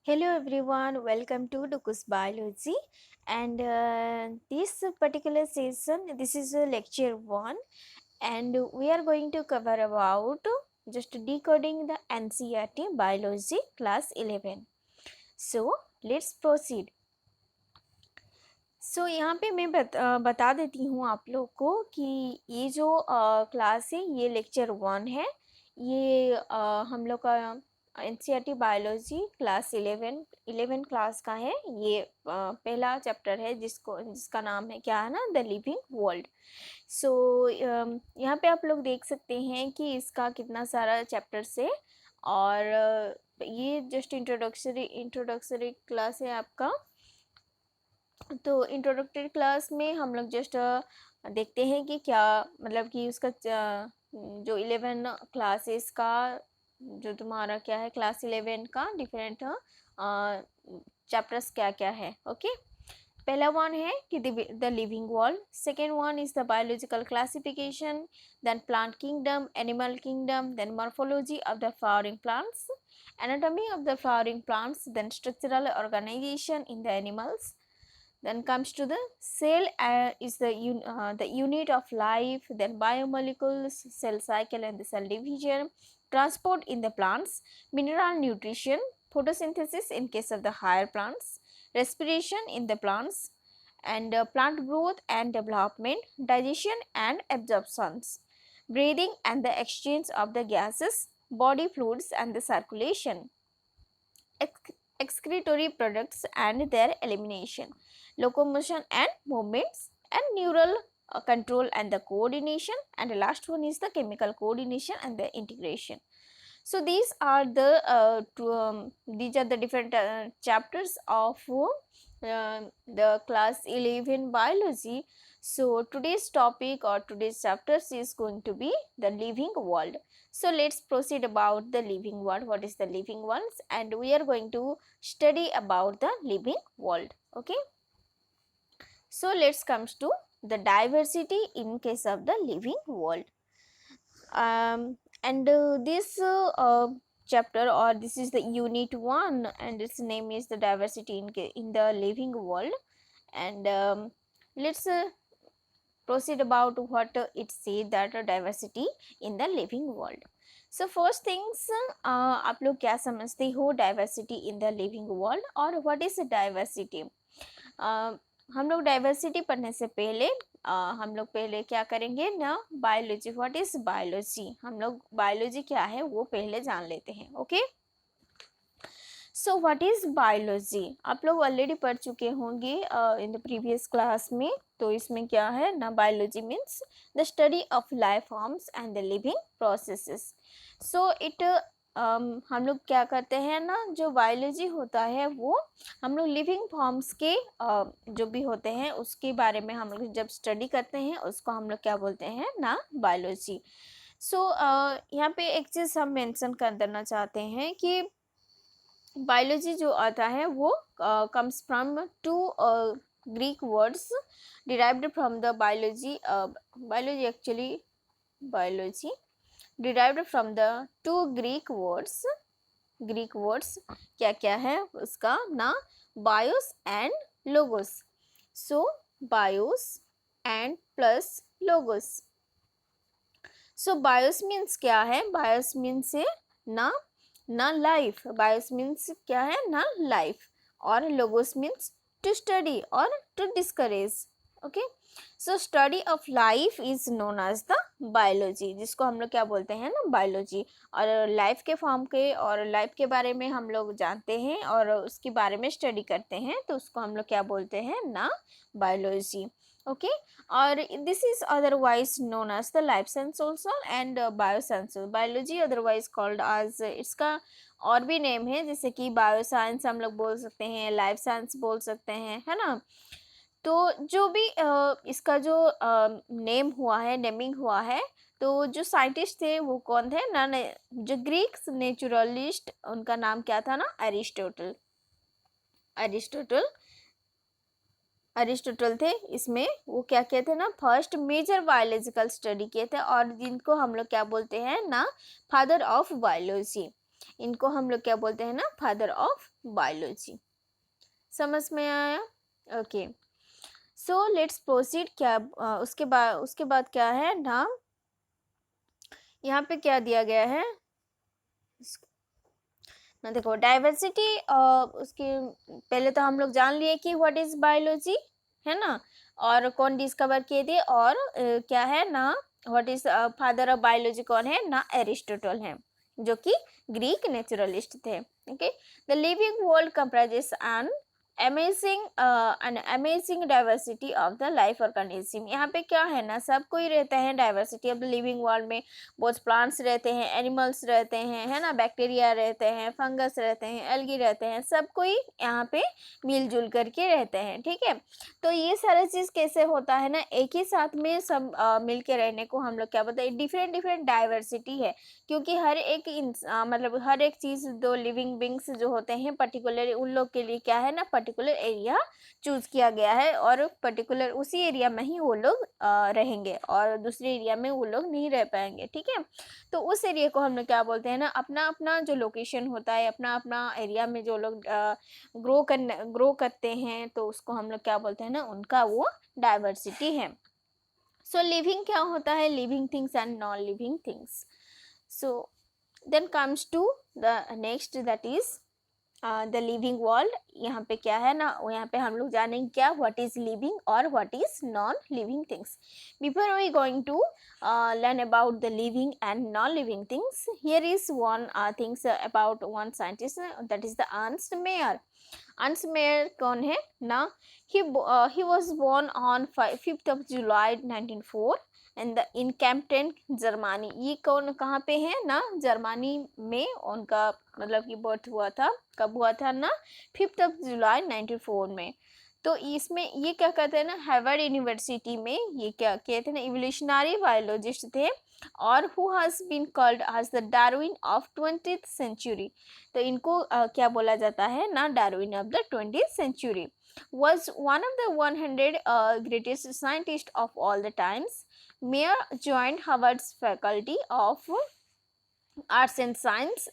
Hello everyone, welcome to Dukus Biology. And this particular session, this is lecture 1, and we are going to cover about just decoding the NCERT Biology class 11. So let's proceed. So यहाँ पे मैं बता देती हूँ आप लोग को कि ये जो क्लास है ये लेक्चर 1 है। ये हम लोग का NCERT बायोलॉजी क्लास 11 क्लास का है। ये पहला चैप्टर है जिसका नाम है क्या है ना, द लिविंग वर्ल्ड। सो यहाँ पे आप लोग देख सकते हैं कि इसका कितना सारा चैप्टर्स है और ये जस्ट इंट्रोडक्टरी क्लास है आपका। तो इंट्रोडक्टरी क्लास में हम लोग जस्ट देखते हैं कि क्या मतलब कि उसका जो 11 क्लासेस का जो तुम्हारा क्या है क्लास 11 का डिफरेंट चैप्टर्स क्या क्या है। ओके, पहला वन है कि the living world, second one is the biological classification, then plant kingdom, animal kingdom, then morphology of the flowering plants, anatomy of the flowering plants, then structural organization in the animals. Then comes to the cell is the unit of life, then biomolecules, cell cycle and the cell division, transport in the plants, mineral nutrition, photosynthesis in case of the higher plants, respiration in the plants, and plant growth and development, digestion and absorptions, breathing and the exchange of the gases, body fluids and the circulation, excretory products and their elimination, locomotion and movements, and neural control and the coordination, and the last one is the chemical coordination and the integration. So these are the different chapters of the class 11 biology. So today's topic or today's chapters is going to be the living world. So let's proceed about the living world. What is the living world? And we are going to study about the living world. Okay, so let's come to the diversity in case of the living world. And this chapter, or this is the unit 1, and its name is the diversity in the living world. And let's proceed about what it says that diversity in the living world. So first things, आप लोग क्या समझते हो diversity in the living world और what is diversity. हम लोग diversity पढ़ने से पहले हम लोग पहले क्या करेंगे ना, बायोलॉजी, व्हाट इज बायोलॉजी, हम लोग बायोलॉजी क्या है वो पहले जान लेते हैं। Okay, so what is biology आप लोग ऑलरेडी पढ़ चुके होंगे इन द प्रीवियस क्लास में। तो इसमें क्या है ना, biology means the study of life forms and the living processes. So it हम लोग क्या करते हैं ना, जो बायोलॉजी होता है वो हम लोग लिविंग फॉर्म्स के जो भी होते हैं उसके बारे में हम लोग जब स्टडी करते हैं उसको हम लोग क्या बोलते हैं ना, बायोलॉजी। सो यहाँ पे एक चीज़ हम मेंशन कर देना चाहते हैं कि बायोलॉजी जो आता है वो comes from two Greek words derived from the biology actually biology derived from the two Greek words क्या क्या है उसका ना, bios and logos. So bios and plus logos. So bios means क्या है, bios means है ना लाइफ, bios means क्या है ना लाइफ, और logos means to study or to discourage. Okay, so study of life is known as the biology, जिसको हम लोग क्या बोलते हैं ना, बायोलॉजी। और लाइफ के फॉर्म के और लाइफ के बारे में हम लोग जानते हैं और उसके बारे में स्टडी करते हैं तो उसको हम लोग क्या बोलते हैं ना, बायोलॉजी। ओके, और this is otherwise known as the life science also and bioscience. Biology otherwise called as, इसका और भी नेम है जैसे कि बायोसाइंस हम लोग बोल सकते हैं, लाइफ साइंस बोल सकते हैं, है ना। तो जो भी इसका जो नेम हुआ है, नेमिंग हुआ है, तो जो साइंटिस्ट थे वो कौन थे ना, जो ग्रीक नेचुरलिस्ट, उनका नाम क्या था ना, अरिस्टोटल थे। इसमें वो क्या कहते हैं ना, फर्स्ट मेजर बायोलॉजिकल स्टडी किए थे और जिनको हम लोग क्या बोलते हैं ना, फादर ऑफ बायोलॉजी। इनको हम लोग क्या बोलते हैं ना, फादर ऑफ बायोलॉजी। समझ में आया? Okay, so let's proceed. क्या उसके बाद क्या है ना, यहाँ पे क्या दिया गया है ना, देखो डाइवर्सिटी। उसके पहले तो हम लोग जान लिए कि व्हाट इज बायोलॉजी, है ना, और कौन डिस्कवर किए थे, और क्या है ना, what is father of biology कौन है ना, एरिस्टोटल है, जो कि ग्रीक नेचुरलिस्ट थे। Okay, the living world comprises an amazing diversity of the life organism. यहाँ पे क्या है ना, सब कोई रहता है diversity of the living world में। बहुत प्लांट्स रहते हैं, एनिमल्स रहते हैं, है ना, बैक्टीरिया रहते हैं, फंगस रहते हैं, एल्गी रहते हैं, सब कोई यहाँ पे मिलजुल करके रहते हैं। ठीक है, तो ये सारा चीज़ कैसे होता है ना, एक ही साथ में सब मिल के रहने को हम लोग क्या बोलते हैं, डिफरेंट डिफरेंट डाइवर्सिटी है। क्योंकि हर एक मतलब हर एक चीज़, दो लिविंग बींग्स जो होते हैं, पर्टिकुलर उन लोग के लिए क्या है ना, पर्टिकुलर एरिया चूज किया गया है, और पर्टिकुलर उसी एरिया में ही वो लोग रहेंगे, और दूसरे एरिया में वो लोग नहीं रह पाएंगे। ठीक है, तो उस एरिया को हम लोग क्या बोलते हैं ना, अपना अपना जो लोकेशन होता है, अपना अपना एरिया में जो लोग ग्रो करते हैं, तो उसको हम लोग क्या बोलते हैं ना, उनका वो डाइवर्सिटी है। सो लिविंग क्या होता है, living things and non living things. So then comes to the next, that is the living world. यहाँ पे क्या है ना, यहाँ पे हम लोग जानेंगे क्या, व्हाट इज लिविंग और what is non living things. Before we going to learn about the living and non-living things, here is one things about one scientist, that is the Ernst Mayr. Ernst Mayr कौन है ना, he was born on 5th of July 1904 in Kempton Germany. ये कौन कहाँ पे है ना, Germany में उनका मतलब कि बर्थ हुआ था। कब हुआ था ना, 5th of July 1904 में। तो इसमें ये क्या कहते हैं ना, हार्वर्ड यूनिवर्सिटी में ये क्या कहते हैं ना, इवोल्यूशनरी बायोलॉजिस्ट थे, और who has been called as the Darwin of 20th century. तो इनको क्या बोला जाता है ना, Darwin of the 20th century. was one of the 100 greatest scientists of all the times. Mayer joined Harvard's faculty of arts and science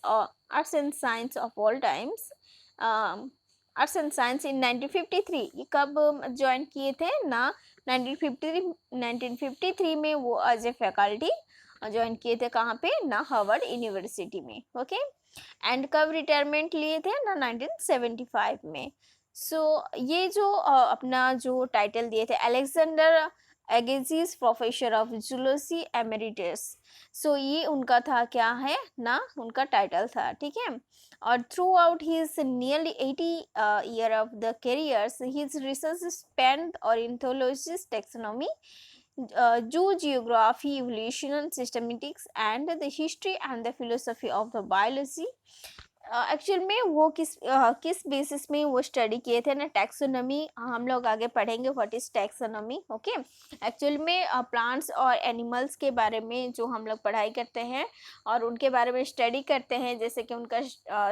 of all times. Arts and science in 1953। ये कब join किए थे ना, 1953 में वो as a faculty join किए थे, कहाँ पे ना, हार्वर्ड यूनिवर्सिटी में। ओके, एंड कब रिटायरमेंट लिए थे ना, 1975 में। सो ये जो अपना जो टाइटल दिए थे, Alexander Agassiz professor of zoology emeritus. So ये उनका था, क्या है ना, उनका टाइटल था। ठीक है, or throughout his nearly 80 year of the careers, his research spanned ornithology, taxonomy, geography, evolution, systematics, and the history and the philosophy of the biology. Actual में वो किस बेसिस में वो स्टडी किए थे ना, टैक्सोनॉमी हम लोग आगे पढ़ेंगे, what is taxonomy. Okay, actual में प्लांट्स और एनिमल्स के बारे में जो हम लोग पढ़ाई करते हैं और उनके बारे में स्टडी करते हैं, जैसे कि उनका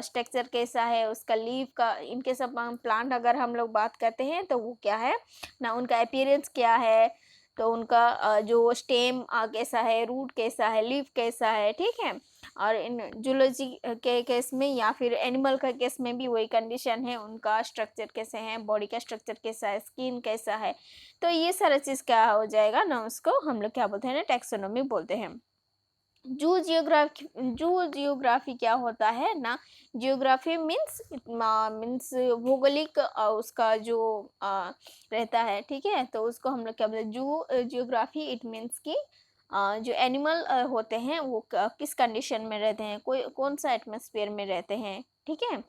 स्ट्रक्चर कैसा है, उसका लीव का, इनके सब प्लांट अगर हम लोग बात करते हैं तो वो क्या है ना, उनका अपीयरेंस क्या है, तो उनका जो स्टेम कैसा है, रूट कैसा है, लीफ कैसा है। ठीक है, और इन जूलॉजी के केस में या फिर एनिमल का केस में भी वही कंडीशन है, उनका स्ट्रक्चर कैसे है, बॉडी का स्ट्रक्चर कैसा है, स्किन कैसा है। तो ये सारा चीज़ क्या हो जाएगा ना, उसको हम लोग क्या बोलते हैं ना, टैक्सोनॉमी बोलते हैं। जू जियोग्राफी क्या होता है ना, जियोग्राफी मीन्स भौगोलिक उसका जो रहता है। ठीक है, तो उसको हम लोग क्या बोलते हैं, जियोग्राफी इट मीन्स कि जो एनिमल होते हैं वो किस कंडीशन में रहते हैं, कौन सा एटमॉस्फेयर में रहते हैं। ठीक है,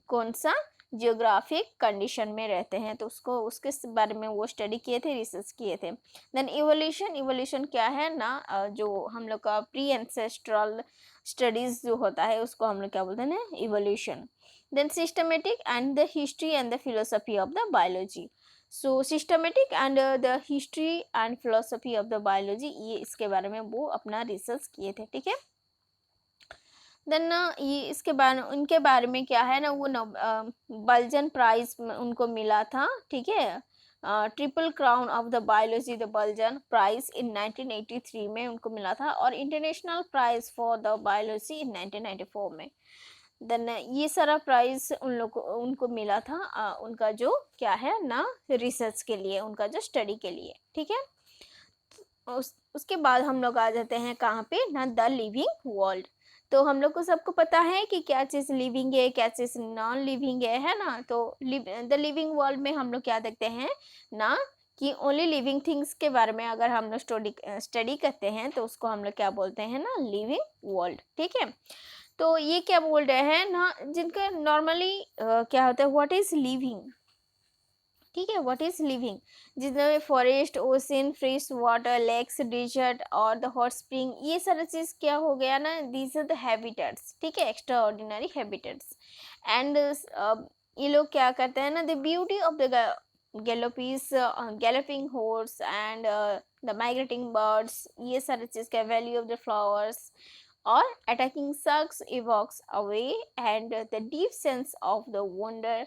कौन सा जियोग्राफिक कंडीशन में रहते हैं, तो उसके बारे में वो स्टडी किए थे, रिसर्च किए थे। देन इवोल्यूशन क्या है ना, जो हम लोग का प्री एंसेस्ट्रल स्टडीज जो होता है, उसको हम लोग क्या बोलते हैं ना, evolution. Then systematic and the history and the philosophy of the biology. So systematic and the history and philosophy of the biology, ये इसके बारे में वो अपना रिसर्च किए थे। ठीक है, देन ये इसके बारे उनके बारे में क्या है ना, वो बल्जन प्राइज उनको मिला था। ठीक है, triple crown of the biology, the Balzan prize in 1983 में उनको मिला था, और international prize for the biology in 1994 में। देन ये सारा प्राइज उनको मिला था उनका जो क्या है ना रिसर्च के लिए, उनका जो स्टडी के लिए, ठीक है। उसके बाद हम लोग आ जाते हैं कहाँ पे ना, द लिविंग वर्ल्ड। तो हम लोग को सबको पता है कि क्या चीज़ लिविंग है, क्या चीज़ नॉन लिविंग है ना। तो द लिविंग वर्ल्ड में हम लोग क्या देखते हैं ना, कि ओनली लिविंग थिंग्स के बारे में अगर हम लोग स्टडी करते हैं तो उसको हम लोग क्या बोलते हैं ना, लिविंग वर्ल्ड, ठीक है। तो ये क्या बोल रहे हैं ना, जिनका नॉर्मली क्या होता है, व्हाट इज लिविंग, ठीक है, व्हाट इज लिविंग, जिसमें forest, ocean, fresh water, lakes, desert और द हॉट स्प्रिंग, ये सारा चीज क्या हो गया ना, दीज आर द हैबिटेट्स, ठीक है, एक्स्ट्रा ऑर्डिनरी हैबिटेट्स। एंड ये लोग क्या करते हैं ना, the beauty of the galloping horse and the migrating birds, ये सारे चीज का value of the flowers or attacking sucks evokes away and the deep sense of the wonder,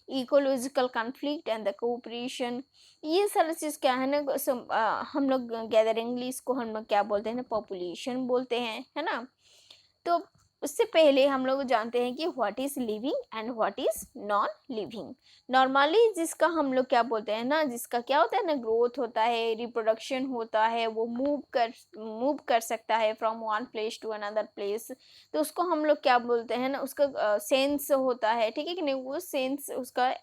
ecological conflict and the cooperation, ये सारी चीज़ क्या है ना, हम लोग गैदरिंगली इसको हम लोग क्या बोलते हैं ना, पॉपुलेशन बोलते हैं, है ना। तो उससे पहले हम लोग जानते हैं कि what is living and what is non living. Normally जिसका हम लोग क्या बोलते हैं ना, जिसका क्या होता है ना, ग्रोथ होता है, रिप्रोडक्शन होता है, वो मूव कर सकता है from one place to another place, तो उसको हम लोग क्या बोलते हैं ना, उसका सेंस होता है, ठीक है कि नहीं, वो सेंस, उसका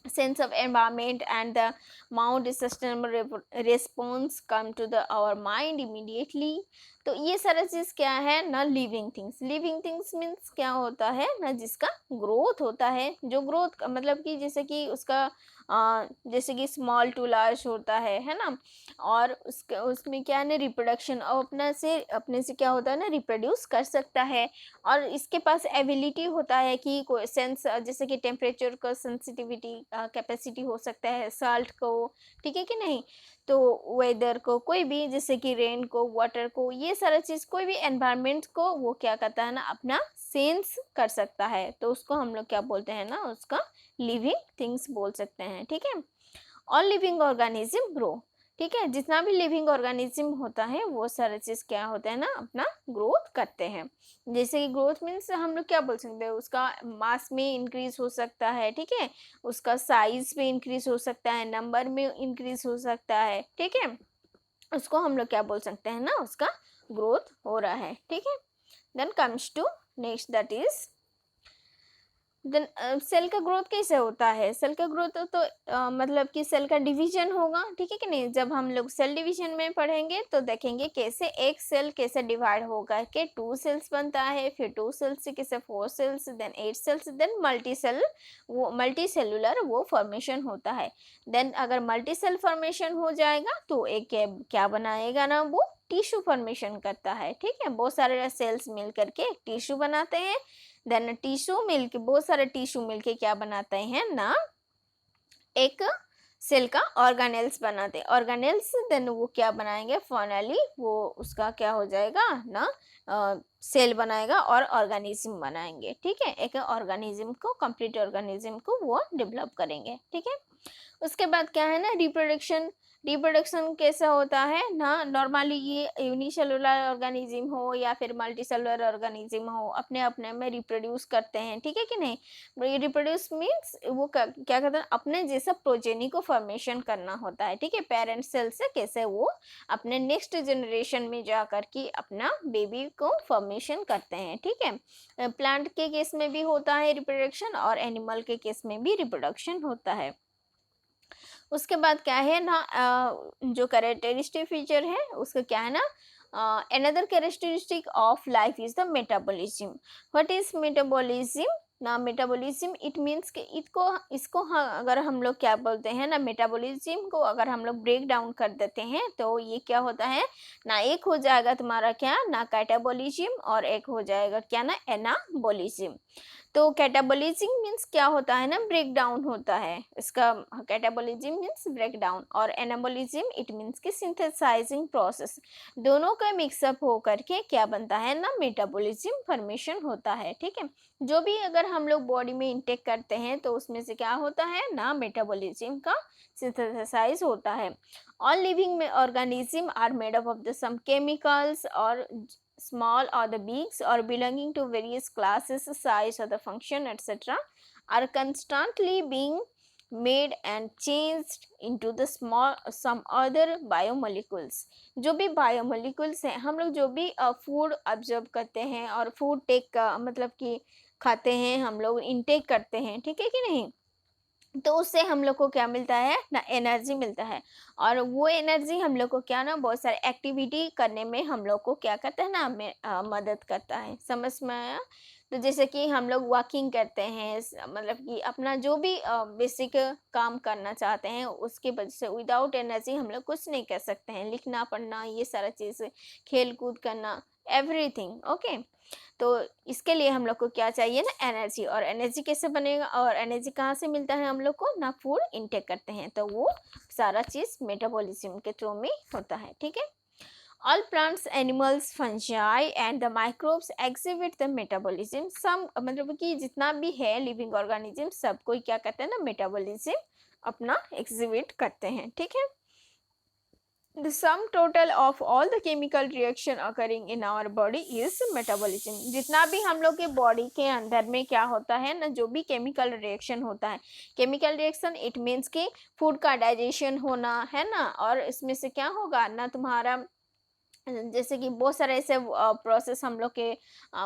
sense of environment and the amount sustainable response come to the our mind immediately। तो ये सारा चीज क्या है ना, living things. Living things means क्या होता है ना, जिसका ग्रोथ होता है, जो ग्रोथ मतलब कि जैसे कि उसका जैसे कि स्मॉल टू लार्ज होता है ना। और उसके उसमें क्या है ना, रिप्रोडक्शन, और अपने से क्या होता है ना, रिप्रोड्यूस कर सकता है। और इसके पास एबिलिटी होता है कि कोई सेंस, जैसे कि टेम्परेचर का सेंसिटिविटी कैपेसिटी हो सकता है, साल्ट को, ठीक है कि नहीं, तो वेदर को, कोई भी जैसे कि रेन को, वाटर को, ये सारा चीज कोई भी एनवायरनमेंट को वो क्या करता है ना, अपना सेंस कर सकता है, तो उसको हम लोग क्या बोलते हैं ना, उसका लिविंग थिंग्स बोल सकते हैं, ठीक है। ऑल लिविंग ऑर्गेनिज्म ग्रो, ठीक है, जितना भी लिविंग ऑर्गेनिज्म होता है वो सारा चीज क्या होता है ना, अपना ग्रोथ करते हैं। जैसे कि ग्रोथ मीन्स हम लोग क्या बोल सकते हैं, उसका मास में इंक्रीज हो सकता है, ठीक है, उसका साइज में इंक्रीज हो सकता है, नंबर में इंक्रीज हो सकता है, ठीक है, उसको हम लोग क्या बोल सकते हैं ना, उसका ग्रोथ हो रहा है, ठीक है। Then comes to next, that is then cell का ग्रोथ कैसे होता है। सेल का ग्रोथ तो मतलब कि सेल का डिवीजन होगा, ठीक है कि नहीं। जब हम लोग सेल डिवीजन में पढ़ेंगे तो देखेंगे कैसे एक सेल कैसे डिवाइड होगा, कि 2 सेल्स बनता है, फिर 2 सेल्स से कैसे 4 cells, then 8 cells, then multi cell, वो मल्टी सेलुलर वो फॉर्मेशन होता है। देन अगर मल्टी सेल फॉर्मेशन हो जाएगा तो एक क्या बनाएगा ना, वो टिश्यू फॉर्मेशन करता है, ठीक है, बहुत सारे सेल्स मिल करके टिश्यू बनाते हैं। देन टिश्यू मिलके, बहुत सारे टिश्यू मिलके क्या बनाते हैं ना, एक सेल का ऑर्गेनेल्स बनाते हैं। ऑर्गेनेल्स देन वो क्या बनाएंगे, फाइनली वो उसका क्या हो जाएगा ना, सेल बनाएगा और ऑर्गेनिज्म बनाएंगे, ठीक है, एक ऑर्गेनिज्म को, कंप्लीट ऑर्गेनिज्म को वो डेवलप करेंगे, ठीक है। उसके बाद क्या है ना, रिप्रोडक्शन। रिप्रोडक्शन कैसा होता है ना, नॉर्मली ये यूनिसेलुलर ऑर्गेनिज्म हो या फिर मल्टीसेलुलर ऑर्गेनिज्म हो, अपने अपने में रिप्रोड्यूस करते हैं, ठीक है कि नहीं। रिप्रोड्यूस मीन्स वो क्या करते हैं, अपने जैसा प्रोजेनी को फॉर्मेशन करना होता है, ठीक है, पेरेंट सेल से कैसे वो अपने नेक्स्ट जनरेशन में जा करके अपना बेबी को फॉर्मेशन करते हैं, ठीक है। प्लांट के केस में भी होता है रिप्रोडक्शन और एनिमल के केस में भी रिप्रोडक्शन होता है। उसके बाद क्या है ना, जो कैरेक्टरिस्टिक फीचर है उसका क्या है ना, another characteristic of life is the metabolism। what is metabolism ना, मेटाबॉलिज्म इट मीन्स कि इसको अगर हम लोग क्या बोलते हैं ना, मेटाबॉलिज्म को अगर हम लोग ब्रेक डाउन कर देते हैं तो ये क्या होता है ना, एक हो जाएगा तुम्हारा क्या ना, कैटाबॉलिज्म, और एक हो जाएगा क्या ना, एनाबॉलिज्म। तो कैटाबॉलिज्म मीन्स क्या होता है ना, ब्रेक डाउन होता है इसका, कैटाबॉलिज्म मीन्स ब्रेक डाउन, और एनाबॉलिज्म इट मीन्स की सिंथेसाइजिंग प्रोसेस। दोनों का मिक्सअप हो करके क्या बनता है ना, मेटाबॉलिज्म फॉर्मेशन होता है, ठीक है। जो भी अगर हम लोग बॉडी में इंटेक करते हैं तो उसमें से क्या होता है ना, मेटाबॉलिज्म का सिंथेसाइज होता है। ऑल लिविंग में organism are made up of the some chemicals और small or the bigs or belonging to various classes, size or the function etc. are constantly being made and changed into the small some other biomolecules. जो भी biomolecules हैं, हम लोग जो भी food observe करते हैं और फूड टेक मतलब कि खाते हैं, हम लोग इनटेक करते हैं, ठीक है कि नहीं, तो उससे हम लोग को क्या मिलता है ना, एनर्जी मिलता है। और वो एनर्जी हम लोग को क्या ना, बहुत सारे एक्टिविटी करने में हम लोग को क्या करता है ना, मदद करता है। समझ में आया? तो जैसे कि हम लोग वॉकिंग करते हैं, मतलब कि अपना जो भी बेसिक काम करना चाहते हैं, उसके वजह से विदाउट एनर्जी हम लोग कुछ नहीं कर सकते हैं। लिखना पढ़ना ये सारा चीज़, खेल कूद करना, एवरीथिंग। ओके, तो इसके लिए हम लोग को क्या चाहिए ना, एनर्जी। और एनर्जी कैसे बनेगा, और एनर्जी कहाँ से मिलता है हम लोग को ना, फूड इनटेक करते हैं, तो वो सारा चीज़ मेटाबॉलिज्म के थ्रू में होता है। ठीक है, all plants, animals, fungi and the microbes exhibit the metabolism। some मतलब कि जितना भी है लिविंग ऑर्गेनिज्म, सब कोई क्या करते हैं ना, मेटाबॉलिज्म अपना एग्जिबिट करते हैं। ठीक है, the sum total of all the chemical reaction occurring in our body is metabolism। जितना भी हम लोग के बॉडी के अंदर में क्या होता है ना, जो भी केमिकल रिएक्शन होता है, केमिकल रिएक्शन इट मीन्स कि फूड का डाइजेशन होना है ना, और इसमें से क्या होगा ना, तुम्हारा जैसे कि बहुत सारे ऐसे प्रोसेस हम लोग के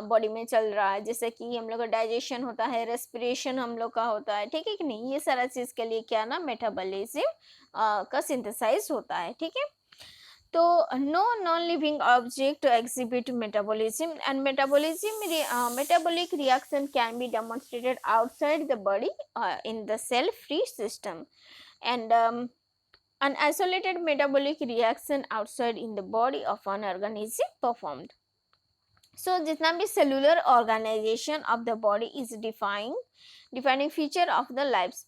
बॉडी में चल रहा है, जैसे कि हम लोग का डाइजेशन होता है, रेस्पिरेशन हम लोग का होता है, ठीक है कि नहीं, ये सारा चीज़ के लिए क्या ना, मेटाबॉलिज्म का सिंथेसाइज होता है। ठीक है, तो no non living object exhibit metabolism and metabolic reaction can be demonstrated outside the body in the cell free system, and an isolated metabolic reaction outside in the body of an organism performed। so जितना भी cellular organization of the body is defining feature of the life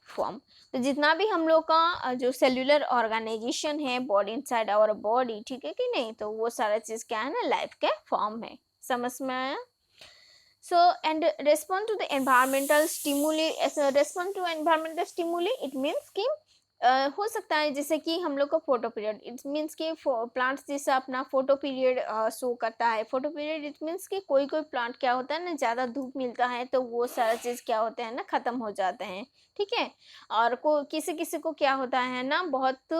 form। तो जितना भी हम लोग का जो cellular organisation है बॉडी इनसाइड आवर बॉडी, ठीक है कि नहीं, तो वो सारा चीज क्या है ना, लाइफ के फॉर्म है। समझ में आया? so and respond to the environmental stimuli, as a respond to environmental stimuli it means कि हो सकता है जैसे कि हम लोग का फोटो पीरियड, इट मीन्स कि प्लांट्स जैसा अपना फोटो पीरियड शो करता है। फोटो पीरियड इट मीन्स कि कोई कोई प्लांट क्या होता है ना, ज़्यादा धूप मिलता है तो वो सारा चीज़ क्या होता है ना, ख़त्म हो जाते हैं। ठीक है, और किसी किसी को क्या होता है ना, बहुत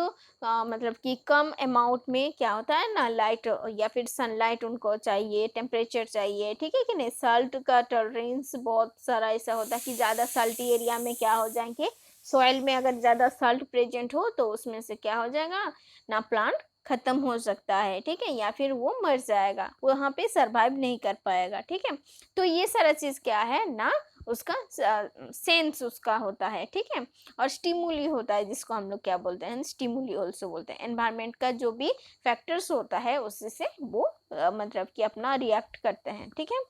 मतलब कि कम अमाउंट में क्या होता है ना, लाइट या फिर सनलाइट उनको चाहिए, टेम्परेचर चाहिए, ठीक है कि नहीं, सल्ट का टॉलरेंस बहुत सारा ऐसा होता है कि ज़्यादा सल्टी एरिया में क्या हो जाएंगे, सॉइल में अगर ज़्यादा सल्ट प्रेजेंट हो तो उसमें से क्या हो जाएगा ना, प्लांट खत्म हो सकता है। ठीक है, या फिर वो मर जाएगा, वहाँ पे सरवाइव नहीं कर पाएगा। ठीक है, तो ये सारा चीज़ क्या है ना, उसका सेंस उसका होता है। ठीक है, और स्टिमुली होता है जिसको हम लोग क्या बोलते हैं, स्टिमुली ऑल्सो बोलते हैं। एनवायरमेंट का जो भी फैक्टर्स होता है उससे से वो मतलब कि अपना रिएक्ट करते हैं। ठीक है,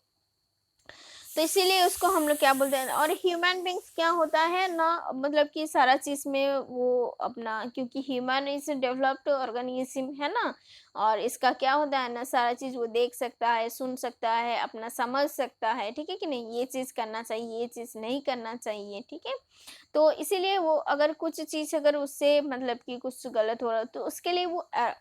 तो इसीलिए उसको हम लोग क्या बोलते हैं। और ह्यूमन बींग्स क्या होता है ना, मतलब कि सारा चीज़ में वो अपना, क्योंकि ह्यूमन इज डेवलप्ड ऑर्गेनिज्म है ना, और इसका क्या होता है ना, सारा चीज़ वो देख सकता है, सुन सकता है, अपना समझ सकता है। ठीक है कि नहीं, ये चीज़ करना चाहिए, ये चीज़ नहीं करना चाहिए। ठीक है, तो इसीलिए वो अगर कुछ चीज़ अगर उससे मतलब कि कुछ गलत हो रहा है तो उसके लिए वो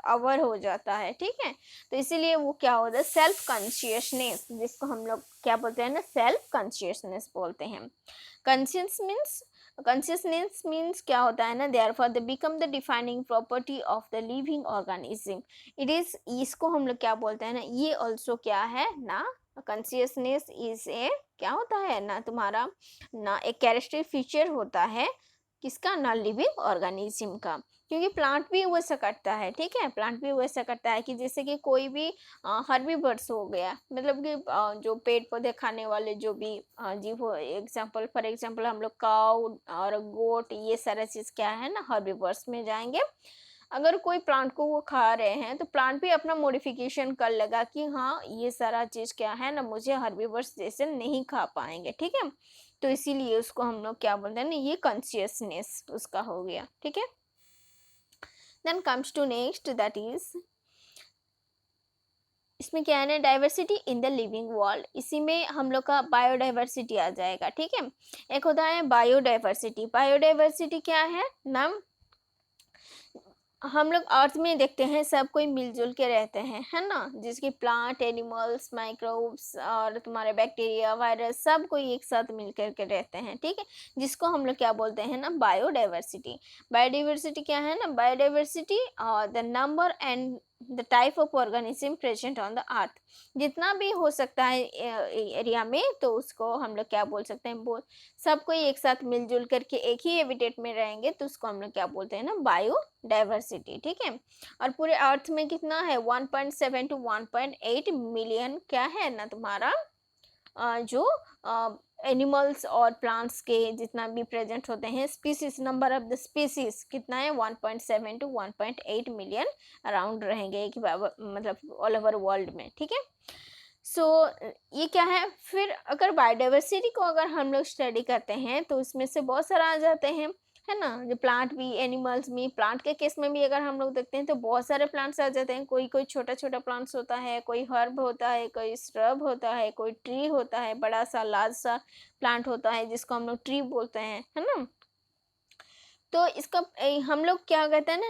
अवर हो जाता है। ठीक है, तो इसीलिए वो क्या होता है, सेल्फ कॉन्शियसनेस, जिसको हम लोग क्या बोलते हैं ना, सेल्फ कॉन्शियसनेस बोलते हैं। कॉन्शियसनेस मीन्स क्या होता है ना, therefore they become the defining property of the living organism. It is, इसको हम लोग क्या बोलते हैं ना, ये ऑल्सो क्या है ना, कॉन्शियसनेस इज ए क्या होता है ना, तुम्हारा ना एक कैरेक्टरिस्टिक फीचर होता है किसका ना, लिविंग ऑर्गेनिज्म का। क्योंकि प्लांट भी वैसा करता है। ठीक है, प्लांट भी वैसा करता है कि जैसे कि कोई भी हर्बीवर्स हो गया, मतलब कि जो पेड़ पौधे खाने वाले जो भी जीव हो, एग्जाम्पल फॉर एग्जाम्पल हम लोग काऊ और गोट, ये सारा चीज़ क्या है ना, हर्बीवर्स में जाएंगे। अगर कोई प्लांट को वो खा रहे हैं तो प्लांट भी अपना मॉडिफिकेशन कर लेगा कि हाँ ये सारा चीज़ क्या है ना, मुझे हर्बीवर्स जैसे नहीं खा पाएंगे। ठीक है, तो इसीलिए उसको हम लोग क्या बोलते हैं ना, ये कॉन्शियसनेस उसका हो गया। ठीक है, then comes to next, that is, इसमें क्या है ना, diversity in the living world. इसी में हम लोग का बायोडाइवर्सिटी आ जाएगा। ठीक है, एक होता है बायोडाइवर्सिटी। बायोडाइवर्सिटी क्या है ना, हम लोग अर्थ में देखते हैं सब कोई मिलजुल के रहते हैं, है ना, जिसकी प्लांट, एनिमल्स, माइक्रोब्स और तुम्हारे बैक्टीरिया, वायरस, सब कोई एक साथ मिल कर के रहते हैं, ठीक है, जिसको हम लोग क्या बोलते हैं ना, बायोडाइवर्सिटी। बायोडाइवर्सिटी क्या है ना, biodiversity the number and the type of organism present on the earth, जितना भी हो सकता है एरिया में, तो उसको हम लोग क्या बोल सकते हैं, सब कोई एक साथ मिलजुल करके एक ही हैबिटेट में रहेंगे, तो उसको हम लोग क्या बोलते हैं ना, बायोडाइवर्सिटी, ठीक है। और पूरे अर्थ में कितना है, 1.7 to 1.8 मिलियन क्या है ना तुम्हारा जो एनिमल्स और प्लांट्स के जितना भी प्रेजेंट होते हैं, species, number of the species कितना है, 1.7 to 1.8 मिलियन अराउंड रहेंगे एक मतलब ऑल ओवर वर्ल्ड में, ठीक है। सो ये क्या है, फिर अगर बायोडाइवर्सिटी को अगर हम लोग स्टडी करते हैं तो इसमें से बहुत सारा आ जाते हैं, है ना, जो प्लांट भी, एनिमल्स भी। प्लांट के केस में भी अगर हम लोग देखते हैं तो बहुत सारे प्लांट्स आ जाते हैं, कोई कोई छोटा छोटा प्लांट्स होता है, कोई हर्ब होता है, कोई स्hrub होता है, कोई ट्री होता है, बड़ा सा लार्ज सा प्लांट होता है जिसको हम लोग ट्री बोलते हैं, है ना। तो इसका हम लोग क्या कहते हैं ना,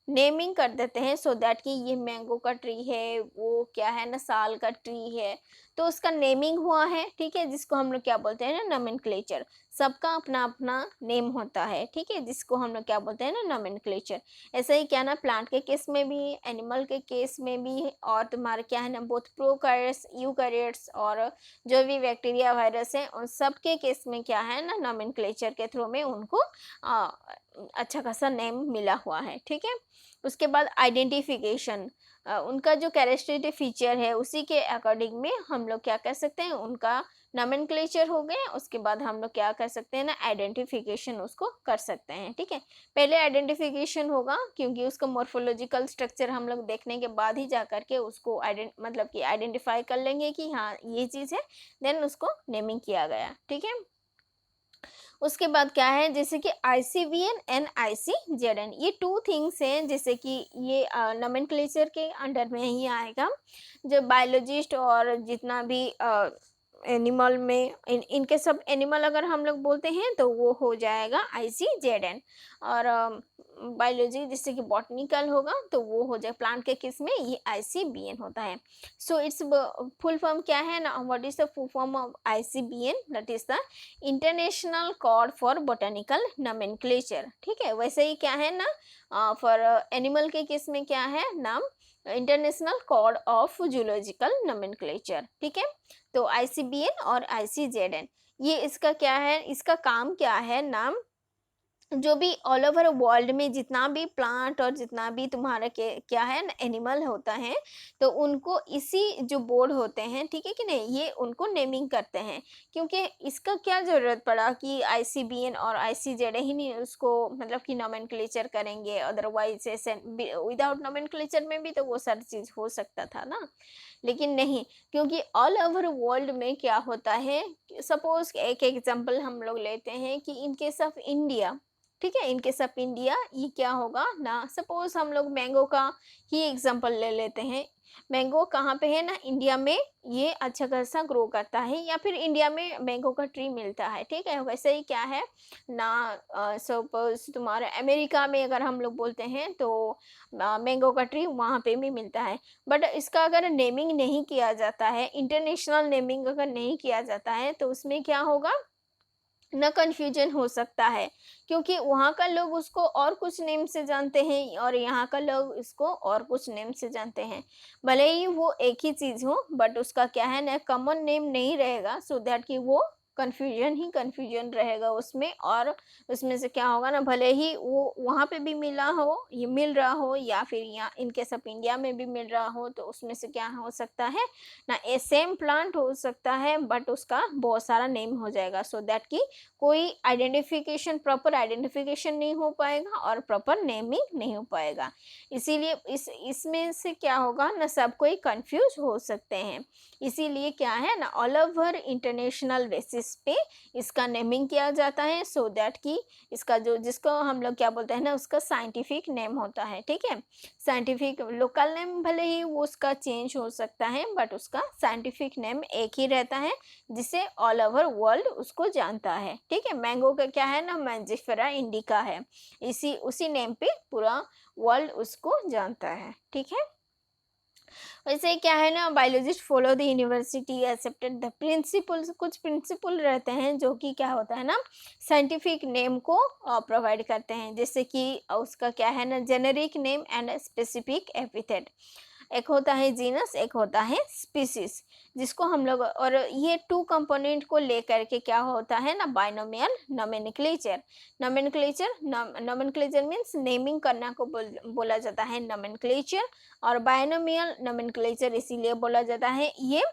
नेमिंग कर देते हैं, सो दैट कि ये मैंगो का ट्री है, वो क्या है ना, साल का ट्री है, तो उसका नेमिंग हुआ है, ठीक है, जिसको हम लोग क्या बोलते हैं ना, नोमेनक्लेचर। सबका अपना अपना नेम होता है, ठीक है, जिसको हम लोग क्या बोलते हैं ना, नोमेनक्लेचर। ऐसे ही क्या ना, प्लांट के केस में भी, एनिमल के केस में भी, और तुम्हारे क्या है ना, बोथ प्रोकैरियोट्स, यूकैरियोट्स और जो भी बैक्टीरिया, वायरस है, उन सब के केस में क्या है ना, नोमेनक्लेचर के थ्रू में उनको अच्छा खासा नेम मिला हुआ है, ठीक है। उसके बाद आइडेंटिफिकेशन, उनका जो कैरेक्टरिस्टिक फीचर है उसी के अकॉर्डिंग में हम लोग क्या कर सकते हैं, उनका नोमेनक्लेचर हो गया, उसके बाद हम लोग क्या कर सकते हैं ना, आइडेंटिफिकेशन उसको कर सकते हैं, ठीक है। पहले आइडेंटिफिकेशन होगा, क्योंकि उसका मॉर्फोलॉजिकल स्ट्रक्चर हम लोग देखने के बाद ही जा करके उसको मतलब कि आइडेंटिफाई कर लेंगे कि हाँ ये चीज़ है, देन उसको नेमिंग किया गया, ठीक है। उसके बाद क्या है, जैसे कि ICVN एंड ICZN, ये टू थिंग्स हैं, जैसे कि ये नोमेनक्लेचर के अंडर में ही आएगा। जो बायोलॉजिस्ट और जितना भी एनिमल में इनके सब एनिमल अगर हम लोग बोलते हैं तो वो हो जाएगा ICZN, और बायोलॉजी जैसे कि बॉटनिकल होगा तो वो हो जाए, प्लांट के केस में ये ICBN होता है। सो इट्स फुल फॉर्म क्या है ना, what is the full form of ICBN, that is the international code for botanical nomenclature, ठीक है। वैसे ही क्या है ना, फॉर एनिमल के केस में क्या है नाम, international code of zoological nomenclature, ठीक है। तो ICBN और ICZN, ये इसका क्या है, इसका काम क्या है, नाम जो भी ऑल ओवर वर्ल्ड में जितना भी प्लांट और जितना भी तुम्हारा के क्या है ना, एनिमल होता है, तो उनको इसी जो बोर्ड होते हैं, ठीक है कि नहीं, ये उनको नेमिंग करते हैं। क्योंकि इसका क्या ज़रूरत पड़ा कि ICBN और ICZN ही नहीं उसको मतलब कि नोमेनक्लेचर करेंगे, अदरवाइज ऐसे विदाउट नोमेनक्लेचर में भी तो वो सारी चीज़ हो सकता था ना, लेकिन नहीं, क्योंकि ऑल ओवर वर्ल्ड में क्या होता है, सपोज एक एग्जांपल हम लोग लेते हैं कि इन केस ऑफ इंडिया, ठीक है, इनके सब इंडिया, ये क्या होगा ना, सपोज हम लोग मैंगो का ही एग्जांपल ले लेते हैं। मैंगो कहाँ पे है ना, इंडिया में ये अच्छा खासा ग्रो करता है, या फिर इंडिया में मैंगो का ट्री मिलता है, ठीक है। वैसे ही क्या है ना, सपोज तुम्हारे अमेरिका में अगर हम लोग बोलते हैं तो मैंगो का ट्री वहाँ पे भी मिलता है। बट इसका अगर नेमिंग नहीं किया जाता है, इंटरनेशनल नेमिंग अगर नहीं किया जाता है, तो उसमें क्या होगा ना, कन्फ्यूजन हो सकता है, क्योंकि वहाँ का लोग उसको और कुछ नेम से जानते हैं और यहाँ का लोग इसको और कुछ नेम से जानते हैं। भले ही वो एक ही चीज़ हो, बट उसका क्या है ना, कॉमन नेम नहीं रहेगा, सो दैट कि वो कन्फ्यूजन ही कन्फ्यूजन रहेगा उसमें। और उसमें से क्या होगा ना, भले ही वो वहाँ पे भी मिला हो, ये मिल रहा हो, या फिर यहाँ इनके सब इंडिया में भी मिल रहा हो, तो उसमें से क्या हो सकता है ना, ए सेम प्लांट हो सकता है, बट उसका बहुत सारा नेम हो जाएगा, सो दैट कि कोई आइडेंटिफिकेशन, प्रॉपर आइडेंटिफिकेशन नहीं हो पाएगा और प्रॉपर नेमिंग नहीं हो पाएगा। इसीलिए इसमें से क्या होगा ना, सब कोई कंफ्यूज हो सकते हैं। इसीलिए क्या है ना, all over international basis basis पे इसका नेमिंग किया जाता है, सो दैट कि इसका जो जिसको हम लोग क्या बोलते हैं ना, उसका साइंटिफिक नेम होता है, ठीक है। साइंटिफिक लोकल नेम भले ही वो उसका चेंज हो सकता है, बट उसका साइंटिफिक नेम एक ही रहता है, जिसे ऑल ओवर वर्ल्ड उसको जानता है, ठीक है। मैंगो का क्या है ना, मैंजिफेरा इंडिका है, इसी उसी नेम पे पूरा वर्ल्ड उसको जानता है, ठीक है। वैसे क्या है ना, biologist follow the university accepted the principles, कुछ प्रिंसिपल रहते हैं जो कि क्या होता है ना, साइंटिफिक नेम को प्रोवाइड करते हैं, जैसे कि उसका क्या है ना, generic name and specific epithet. एक होता है जीनस, एक होता है स्पीसीज, जिसको हम लोग, और ये टू कंपोनेंट को लेकर के क्या होता है ना, binomial nomenclature. Nomenclature means naming करना को बोला जाता है नोमेनक्लेचर, और बाइनोमियल नोमेनक्लेचर इसीलिए बोला जाता है, ये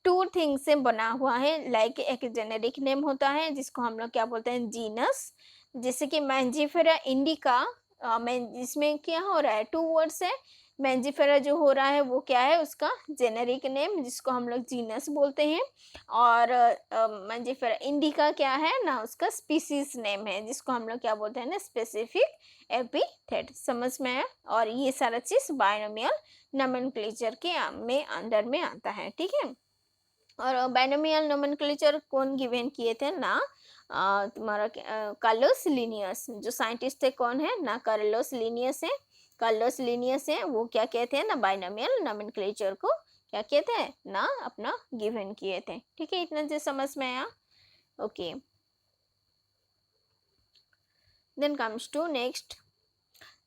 टू थिंग्स से बना हुआ है। लाइक एक जेनेरिक नेम होता है जिसको हम लोग क्या बोलते हैं, जीनस, जैसे कि मैंजिफेरा इंडिका, इसमें क्या हो रहा है, टू वर्ड्स है। मैंजिफेरा जो हो रहा है वो क्या है, उसका जेनेरिक नेम जिसको हम लोग जीनस बोलते हैं, और मैंजिफेरा इंडिका क्या है ना, उसका स्पीसीज नेम है जिसको हम लोग क्या बोलते हैं ना, स्पेसिफिक एपिथेट। समझ में आया। और ये सारा चीज बाइनोमियल नोमेनक्लेचर के में अंडर में आता है, ठीक है। और बाइनोमियल नोमेनक्लेचर कौन गिवन किए थे ना, तुम्हारा कार्लोस लिनियस, जो साइंटिस्ट थे कौन है ना, कार्लोस लिनियस है। कार्लोस लिनियस है, वो क्या कहते हैं ना, बाइनोमियल नोमेनक्लेचर को क्या कहते हैं ना, अपना गिवन किए थे, ठीक है। इतना जो समझ में आया, okay. Then comes to next,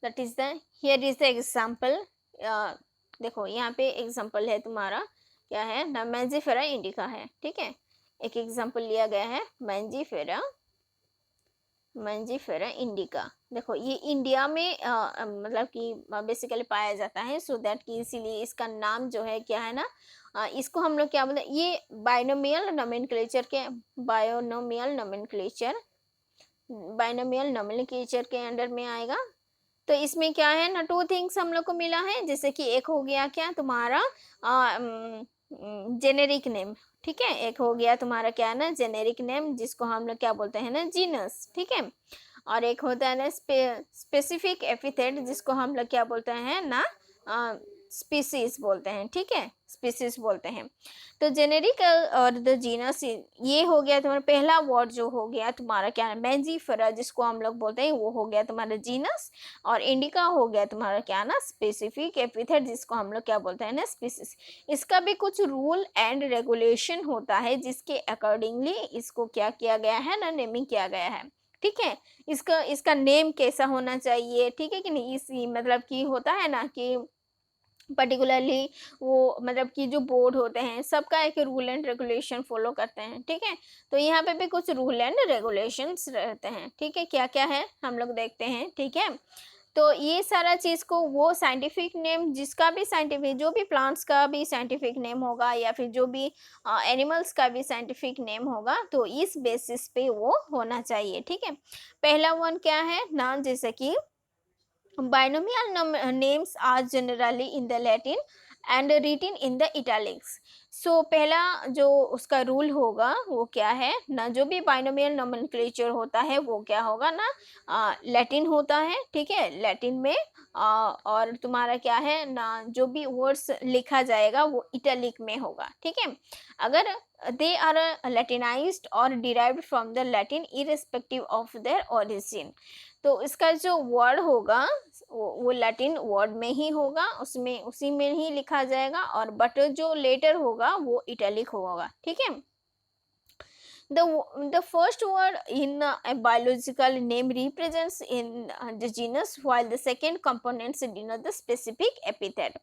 that is the, here is the example. देखो यहाँ पे एग्जांपल है तुम्हारा, क्या है ना, मैंजिफेरा इंडिका है, ठीक है। एक एग्जांपल लिया गया है मैंजिफेरा इंडिका। देखो ये इंडिया में मतलब कि बेसिकली पाया जाता है, सो दैट कि इसीलिए इसका नाम जो है क्या है ना, इसको हम लोग क्या बोलते हैं, ये बाइनोमियल नोमेनक्लेचर के अंडर में आएगा। तो इसमें क्या है ना, टू थिंग्स हम लोग को मिला है, जैसे कि एक हो गया क्या तुम्हारा जेनेरिक नेम, ठीक है। एक हो गया तुम्हारा क्या है ना, जेनेरिक नेम जिसको हम लोग क्या बोलते हैं ना, जीनस, ठीक है। और एक होता है ना स्पेसिफिक एपिथेट जिसको हम लोग क्या बोलते हैं ना, स्पीसीज बोलते हैं, ठीक है, स्पीसीज बोलते हैं। तो जेनेरिक और द जीनस, ये हो गया तुम्हारा पहला वर्ड जो हो गया तुम्हारा क्या है, मैंजिफेरा जिसको हम लोग बोलते हैं, वो हो गया तुम्हारा जीनस, और इंडिका हो गया तुम्हारा क्या ना, स्पेसिफिक एपिथेट जिसको हम लोग क्या बोलते हैं ना, स्पीसीज। इसका भी कुछ रूल एंड रेगुलेशन होता है, जिसके अकॉर्डिंगली इसको क्या किया गया है ना, नेमिंग किया गया है, ठीक है। इसका नेम कैसा होना चाहिए, ठीक है कि नहीं, इसी मतलब कि होता है ना कि पर्टिकुलरली वो मतलब कि जो बोर्ड होते हैं सबका एक रूल एंड रेगुलेशन फॉलो करते हैं, ठीक है। तो यहाँ पे भी कुछ रूल एंड रेगुलेशंस रहते हैं, ठीक है। क्या क्या है हम लोग देखते हैं, ठीक है। तो ये सारा चीज को वो साइंटिफिक नेम, जिसका भी साइंटिफिक, जो भी प्लांट्स का भी साइंटिफिक नेम होगा, या फिर जो भी एनिमल्स का भी साइंटिफिक नेम होगा, तो इस बेसिस पे वो होना चाहिए, ठीक है। पहला वन क्या है ना, जैसे कि binomial names are generally in the Latin and written in the italics. So पहला जो उसका रूल होगा वो क्या है ना, जो भी बाइनोमियल नोमेनक्लेचर होता है वो क्या होगा ना, लैटिन होता है, ठीक है, लैटिन में। और तुम्हारा क्या है ना, जो भी वर्ड्स लिखा जाएगा वो इटैलिक में होगा, ठीक है। अगर they are latinized or derived from the Latin irrespective of their origin, तो इसका जो वर्ड होगा वो लैटिन वर्ड में ही होगा, उसमें उसी में ही लिखा जाएगा, और बट जो लेटर होगा वो इटैलिक होगा, ठीक है। The first word in a biological name represents in the genus, while the second components denote the specific epithet.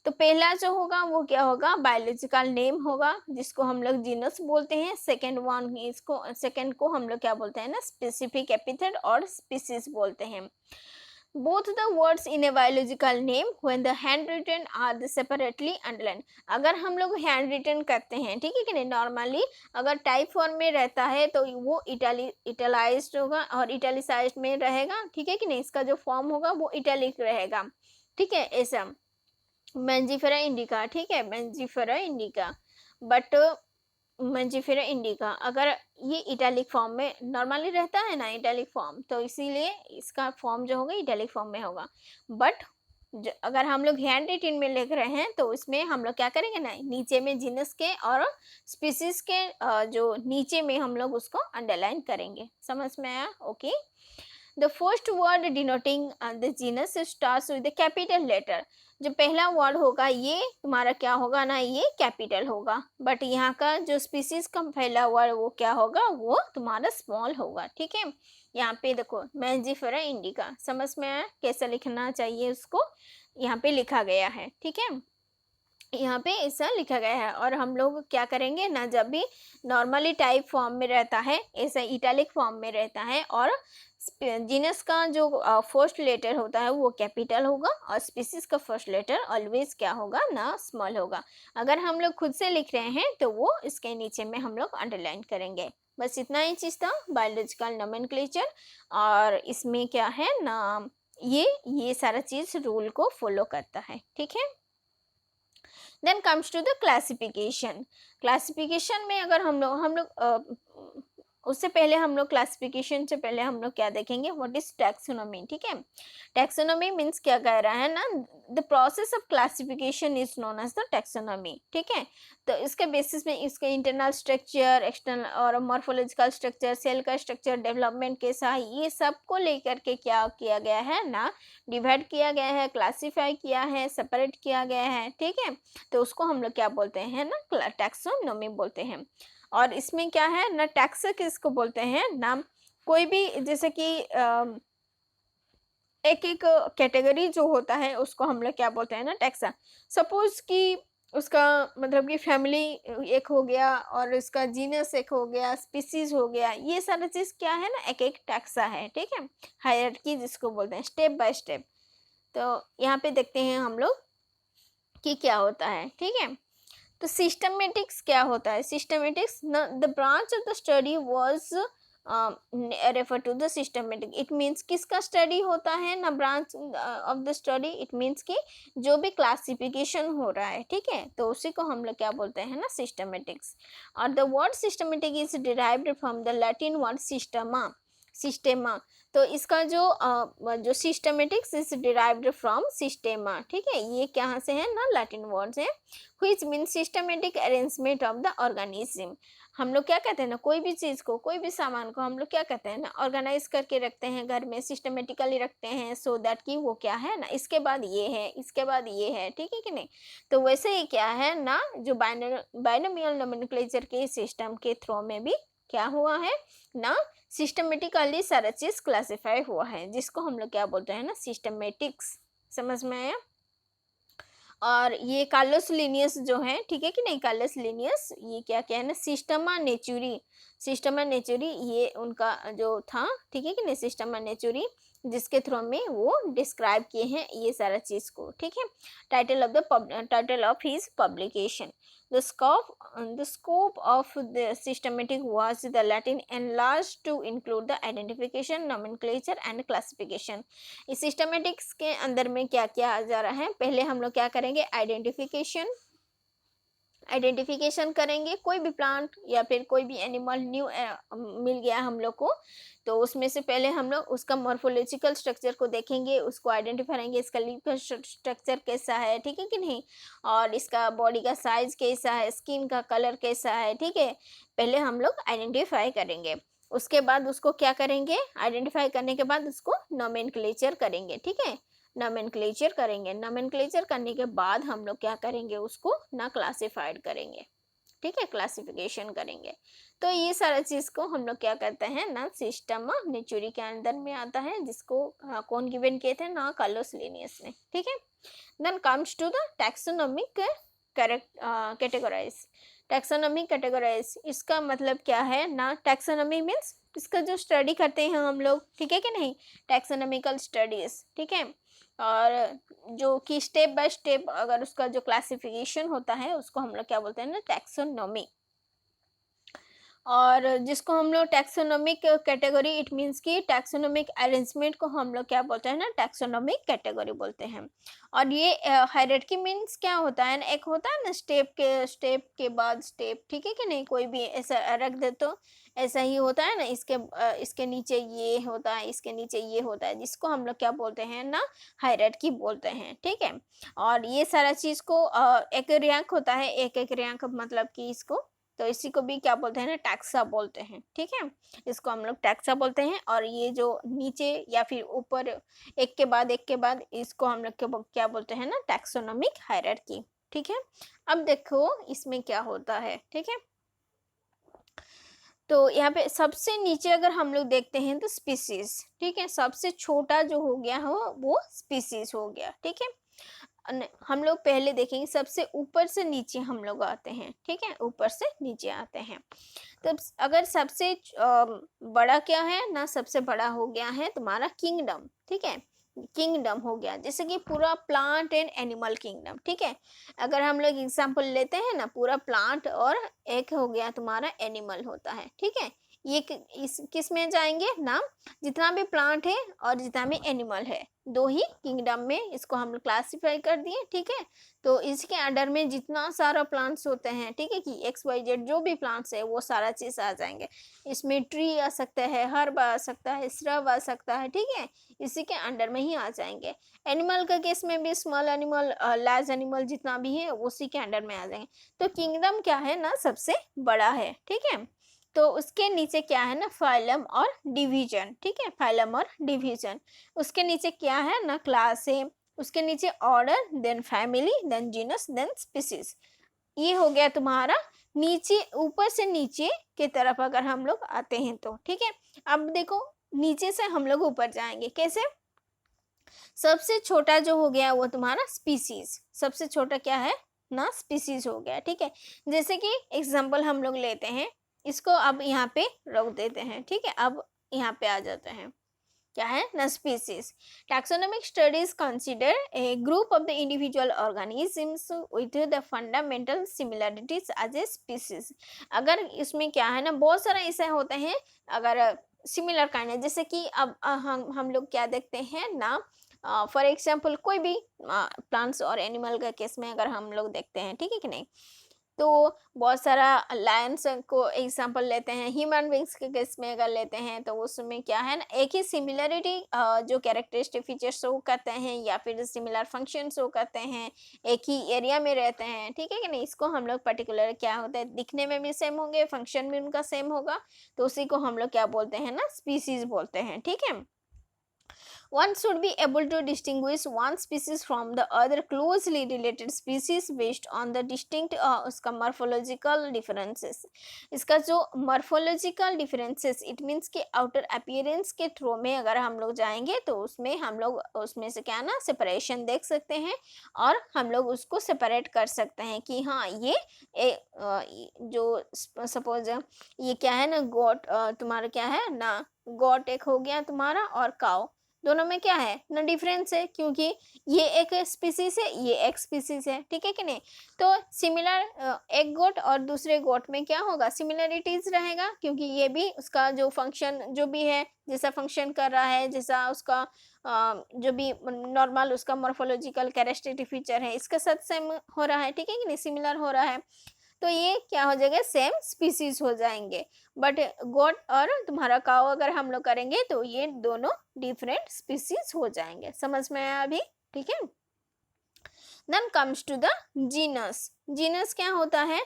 तो पहला जो होगा वो क्या होगा, बायोलॉजिकल नेम होगा जिसको हम लोग जीनस बोलते हैं। सेकेंड को हम लोग क्या बोलते हैं ना, स्पेसिफिक एपिथेट और स्पीसीज बोलते हैं। both the words in a biological name when the handwritten are the separately underlined, अगर हम लोग हैंड रिटन करते हैं, ठीक है कि नहीं, नॉर्मली अगर टाइप फॉर्म में रहता है तो वो इटैलाइज्ड होगा और इटैलिसाइज्ड में रहेगा, ठीक है कि नहीं, इसका जो फॉर्म होगा वो इटैलिक रहेगा, ठीक है। ऐसा मैंजिफेरा इंडिका, ठीक है, मैंजिफेरा इंडिका, बट मैंजिफेरा इंडिका अगर ये इटैलिक फॉर्म में नॉर्मली रहता है ना, इटैलिक फॉर्म, तो इसीलिए इसका फॉर्म जो होगा इटैलिक फॉर्म में होगा। बट अगर हम लोग हैंड रिटन में लिख रहे हैं तो इसमें हम लोग क्या करेंगे ना, नीचे में जीनस के और स्पीसीज के जो नीचे में हम लोग उसको अंडरलाइन करेंगे। समझ में आया? Okay. The first word denoting the genus starts with the capital letter. जो पहला वर्ड होगा ये तुम्हारा क्या होगा ना, ये कैपिटल होगा। बट यहाँ का जो स्पीसीज का पहला वर्ड वो क्या होगा, वो तुम्हारा स्मॉल होगा। ठीक है, यहाँ पे देखो मैंजीफेरा इंडिका, समझ में आया कैसे लिखना चाहिए उसको, यहाँ पे लिखा गया है। ठीक है, यहाँ पे ऐसा लिखा गया है। और हम लोग क्या करेंगे ना, जब भी नॉर्मली टाइप फॉर्म में रहता है, ऐसा इटैलिक फॉर्म में रहता है, और जीनस का जो फर्स्ट लेटर होता है वो कैपिटल होगा, और स्पीसीज का फर्स्ट लेटर ऑलवेज क्या होगा ना, स्मॉल होगा। अगर हम लोग खुद से लिख रहे हैं तो वो इसके नीचे में हम लोग अंडरलाइन करेंगे। बस इतना ही चीज़ था बायोलॉजिकल नोमेनक्लेचर। और इसमें क्या है ना, ये सारा चीज़ रूल को फॉलो करता है। ठीक है, then comes to the classification. Classification में अगर हम लोग उससे पहले हम लोग क्लासिफिकेशन से पहले हम लोग क्या देखेंगे, व्हाट इज टैक्सोनॉमी। ठीक है, टैक्सोनॉमी मीन्स क्या कह रहा है ना, the process of classification is known as the taxonomy. ठीक है, तो इसके बेसिस में इसके इंटरनल स्ट्रक्चर, एक्सटर्नल और मॉर्फोलॉजिकल स्ट्रक्चर, सेल का स्ट्रक्चर, डेवलपमेंट कैसा है, ये सब को लेकर के क्या किया गया है ना, डिवाइड किया गया है, क्लासीफाई किया है, सेपरेट किया गया है। ठीक है, तो उसको हम लोग क्या बोलते हैं ना, टैक्सोनॉमी बोलते हैं। और इसमें क्या है ना, टैक्स किसको बोलते हैं ना, कोई भी जैसे कि एक एक कैटेगरी जो होता है उसको हम लोग क्या बोलते हैं ना, टैक्सा। सपोज कि उसका मतलब कि फैमिली एक हो गया, और इसका जीनस एक हो गया, स्पीसीज हो गया, ये सारा चीज क्या है ना, एक एक टैक्सा है। ठीक है, हायरार्की जिसको बोलते हैं, स्टेप बाय स्टेप। तो यहाँ पे देखते हैं हम लोग कि क्या होता है। ठीक है, तो सिस्टमेटिक्स क्या होता है, systematics the branch of the study was refer to the systematic. It means किसका स्टडी होता है ना, branch of the study, it means कि जो भी क्लासिफिकेशन हो रहा है। ठीक है, तो उसी को हम लोग क्या बोलते हैं ना, सिस्टमेटिक्स। और the word systematic is derived from the Latin word systema, systema. तो इसका जो systematics is derived from systema. ठीक है, ये कहाँ से है ना, लैटिन वर्ड है, which means systematic arrangement of the organism। हम लोग क्या कहते हैं ना, कोई भी चीज को, कोई भी सामान को हम लोग क्या कहते हैं ना, ऑर्गेनाइज करके रखते हैं घर में, सिस्टमेटिकली रखते हैं, सो दैट कि वो क्या है ना, इसके बाद ये है, इसके बाद ये है। ठीक है कि नहीं, तो वैसे ही क्या है ना, जो बाइनोमियल नोमेनक्लेचर के सिस्टम के थ्रू में भी क्या हुआ है ना, सिस्टमेटिकली सारा चीज क्लासिफाई हुआ है, जिसको हम लोग क्या बोलते हैं ना, सिस्टमेटिक्स। समझ में आया? और ये कार्लोस लिनियस जो है, ठीक है कि नहीं, कार्लोस लिनियस ये क्या क्या है ना, सिस्टमा नेचुरी, सिस्टमा नेचुरी ये उनका जो था। ठीक है कि नहीं, सिस्टमा नेचुरी, जिसके थ्रू में वो डिस्क्राइब किए हैं ये सारा चीज को। ठीक है, title of his publication, the scope of the systematic was the Latin enlarged to include the identification, nomenclature and classification। इस सिस्टमेटिक्स के अंदर में क्या क्या आ जा रहा है, पहले हम लोग क्या करेंगे, आइडेंटिफिकेशन करेंगे। कोई भी प्लांट या फिर कोई भी एनिमल न्यू मिल गया हम लोग को, तो उसमें से पहले हम लोग उसका मॉर्फोलॉजिकल स्ट्रक्चर को देखेंगे, उसको आइडेंटिफाई करेंगे, इसका लीफ का स्ट्रक्चर कैसा है। ठीक है कि नहीं, और इसका बॉडी का साइज कैसा है, स्किन का कलर कैसा है। ठीक है, पहले हम लोग आइडेंटिफाई करेंगे, उसके बाद उसको क्या करेंगे, आइडेंटिफाई करने के बाद उसको नोमेनक्लेचर करेंगे। ठीक है, नोमेनक्लेचर करेंगे, नोमेनक्लेचर करने के बाद हम लोग क्या करेंगे, उसको ना क्लासिफाइड करेंगे। ठीक है, क्लासिफिकेशन करेंगे। तो ये सारा चीज को हम लोग क्या कहते हैं ना, सिस्टम नेचुरी के अंदर में आता है, जिसको कौन गिवन किए थे ना, कार्लोस लिनियस ने। ठीक है, then comes to the taxonomic categorize. Taxonomy categorize, इसका मतलब क्या है ना, टैक्सोनॉमी मीन्स इसका जो स्टडी करते हैं हम लोग। ठीक है कि नहीं, टैक्सोनॉमिकल स्टडीज। ठीक है, और जो कि स्टेप बाय स्टेप अगर उसका जो क्लासिफिकेशन होता है उसको हम लोग क्या बोलते हैं ना, टैक्सोनॉमी। और जिसको हम लोग टैक्सोनॉमिक कैटेगरी, इट मीन्स कि टैक्सोनॉमिक अरेंजमेंट को हम लोग क्या बोलते हैं ना, टैक्सोनॉमिक कैटेगरी बोलते हैं। और ये हायरार्की मीन्स क्या होता है ना, एक होता है ना स्टेप के बाद स्टेप, ठीक है कि नहीं, कोई भी ऐसा रख दे तो ऐसा ही होता है ना, इसके नीचे ये होता है, इसके नीचे ये होता है, जिसको हम लोग क्या बोलते हैं ना, हायरार्की बोलते हैं, ठीक है। और ये सारा चीज को एक रैंक होता है, एक एक रैंक मतलब कि इसको, तो इसी को भी क्या बोलते हैं ना, टैक्सा बोलते हैं, ठीक है। इसको हम लोग टैक्सा बोलते हैं। और ये जो नीचे या फिर ऊपर एक के बाद एक के बाद, इसको हम लोग क्या बोलते हैं ना, टैक्सोनॉमिक हायरार्की, ठीक है। अब देखो इसमें क्या होता है, ठीक है। तो यहाँ पे सबसे नीचे अगर हम लोग देखते हैं तो स्पीसीज, ठीक है, सबसे छोटा जो हो गया हो वो स्पीसीज हो गया, ठीक है। हम लोग पहले देखेंगे सबसे ऊपर से नीचे हम लोग आते हैं, ठीक है, ऊपर से नीचे आते हैं। तो अगर सबसे बड़ा क्या है ना, सबसे बड़ा हो गया है तुम्हारा किंगडम, ठीक है, किंगडम हो गया, जैसे कि पूरा प्लांट एंड एनिमल किंगडम, ठीक है। अगर हम लोग एग्जांपल लेते हैं ना, पूरा प्लांट और एक हो गया तुम्हारा एनिमल होता है, ठीक है। ये इस किस में जाएंगे ना, जितना भी प्लांट है और जितना भी एनिमल है, दो ही किंगडम में इसको हम लोग क्लासिफाई कर दिए, ठीक है। तो इसके अंडर में जितना सारा प्लांट्स होते हैं, ठीक है, कि XYZ जो भी प्लांट्स है वो सारा चीज आ जाएंगे। इसमें ट्री आ सकता है, हर्ब आ सकता है, श्रब आ सकता है, ठीक है, इसी के अंडर में ही आ जाएंगे। एनिमल का केस में भी स्मॉल एनिमल, लार्ज एनिमल जितना भी है उसी के अंडर में आ जाएंगे। तो किंगडम क्या है ना, सबसे बड़ा है, ठीक है। तो उसके नीचे क्या है ना, फाइलम और डिवीजन, ठीक है, फाइलम और डिवीजन। उसके नीचे क्या है ना, क्लास है। उसके नीचे order, then family, then genus, then species. ये हो गया तुम्हारा नीचे, ऊपर से नीचे के तरफ अगर हम लोग आते हैं तो, ठीक है। अब देखो नीचे से हम लोग ऊपर जाएंगे, कैसे। सबसे छोटा जो हो गया वो तुम्हारा स्पीसीज, सबसे छोटा क्या है ना, स्पीसीज हो गया, ठीक है। जैसे कि एग्जांपल हम लोग लेते हैं, इसको अब यहाँ पे रोक देते हैं, ठीक है। अब यहाँ पे आ जाते हैं, क्या है ना, species. Taxonomic studies consider a group of the individual organisms with the fundamental similarities as a species. अगर इसमें क्या है ना, बहुत सारा ऐसे होते हैं अगर सिमिलर काइंड है, जैसे कि अब हम लोग क्या देखते हैं ना, फॉर एग्जाम्पल कोई भी प्लांट्स और एनिमल का केस में अगर हम लोग देखते हैं, ठीक है कि नहीं, तो बहुत सारा लायंस को एग्जांपल लेते हैं, ह्यूमन बींग्स के केस में अगर लेते हैं तो उसमें क्या है ना, एक ही सिमिलरिटी जो कैरेक्टरिस्टिक फीचर्स शो करते हैं या फिर सिमिलर फंक्शन शो करते हैं, एक ही एरिया में रहते हैं, ठीक है कि नहीं, इसको हम लोग पर्टिकुलर क्या होता है, दिखने में भी सेम होंगे, फंक्शन भी उनका सेम होगा, तो उसी को हम लोग क्या बोलते हैं ना, स्पीसीज बोलते हैं, ठीक है। One should be able to distinguish one species from the other closely related species based on the distinct उसका morphological differences। इसका जो morphological differences it means कि outer appearance के थ्रू में अगर हम लोग जाएंगे तो उसमें हम लोग उसमें से क्या ना separation देख सकते हैं, और हम लोग उसको separate कर सकते हैं कि हाँ ये जो सपोज ये क्या है ना, गोट तुम्हारा क्या है ना, गोट एक हो गया तुम्हारा, और काउ दोनों में क्या है ना, डिफरेंस है, क्योंकि ये एक स्पीसीज है, ये एक स्पीसीज है, ठीक है कि नहीं। तो सिमिलर एक गोट और दूसरे गोट में क्या होगा, सिमिलरिटीज रहेगा, क्योंकि ये भी उसका जो फंक्शन जो भी है, जैसा फंक्शन कर रहा है, जैसा उसका जो भी नॉर्मल उसका मॉर्फोलॉजिकल कैरेक्टरिस्टिक फीचर है, इसके साथ सेम हो रहा है, ठीक है कि नहीं, सिमिलर हो रहा है, तो ये क्या हो जाएगा, सेम स्पीसीज हो जाएंगे। बट गोट और तुम्हारा काऊ अगर हम लोग करेंगे तो ये दोनों डिफरेंट स्पीसीज हो जाएंगे। समझ में आया अभी, ठीक है। Then comes to the genus. Genus क्या होता है,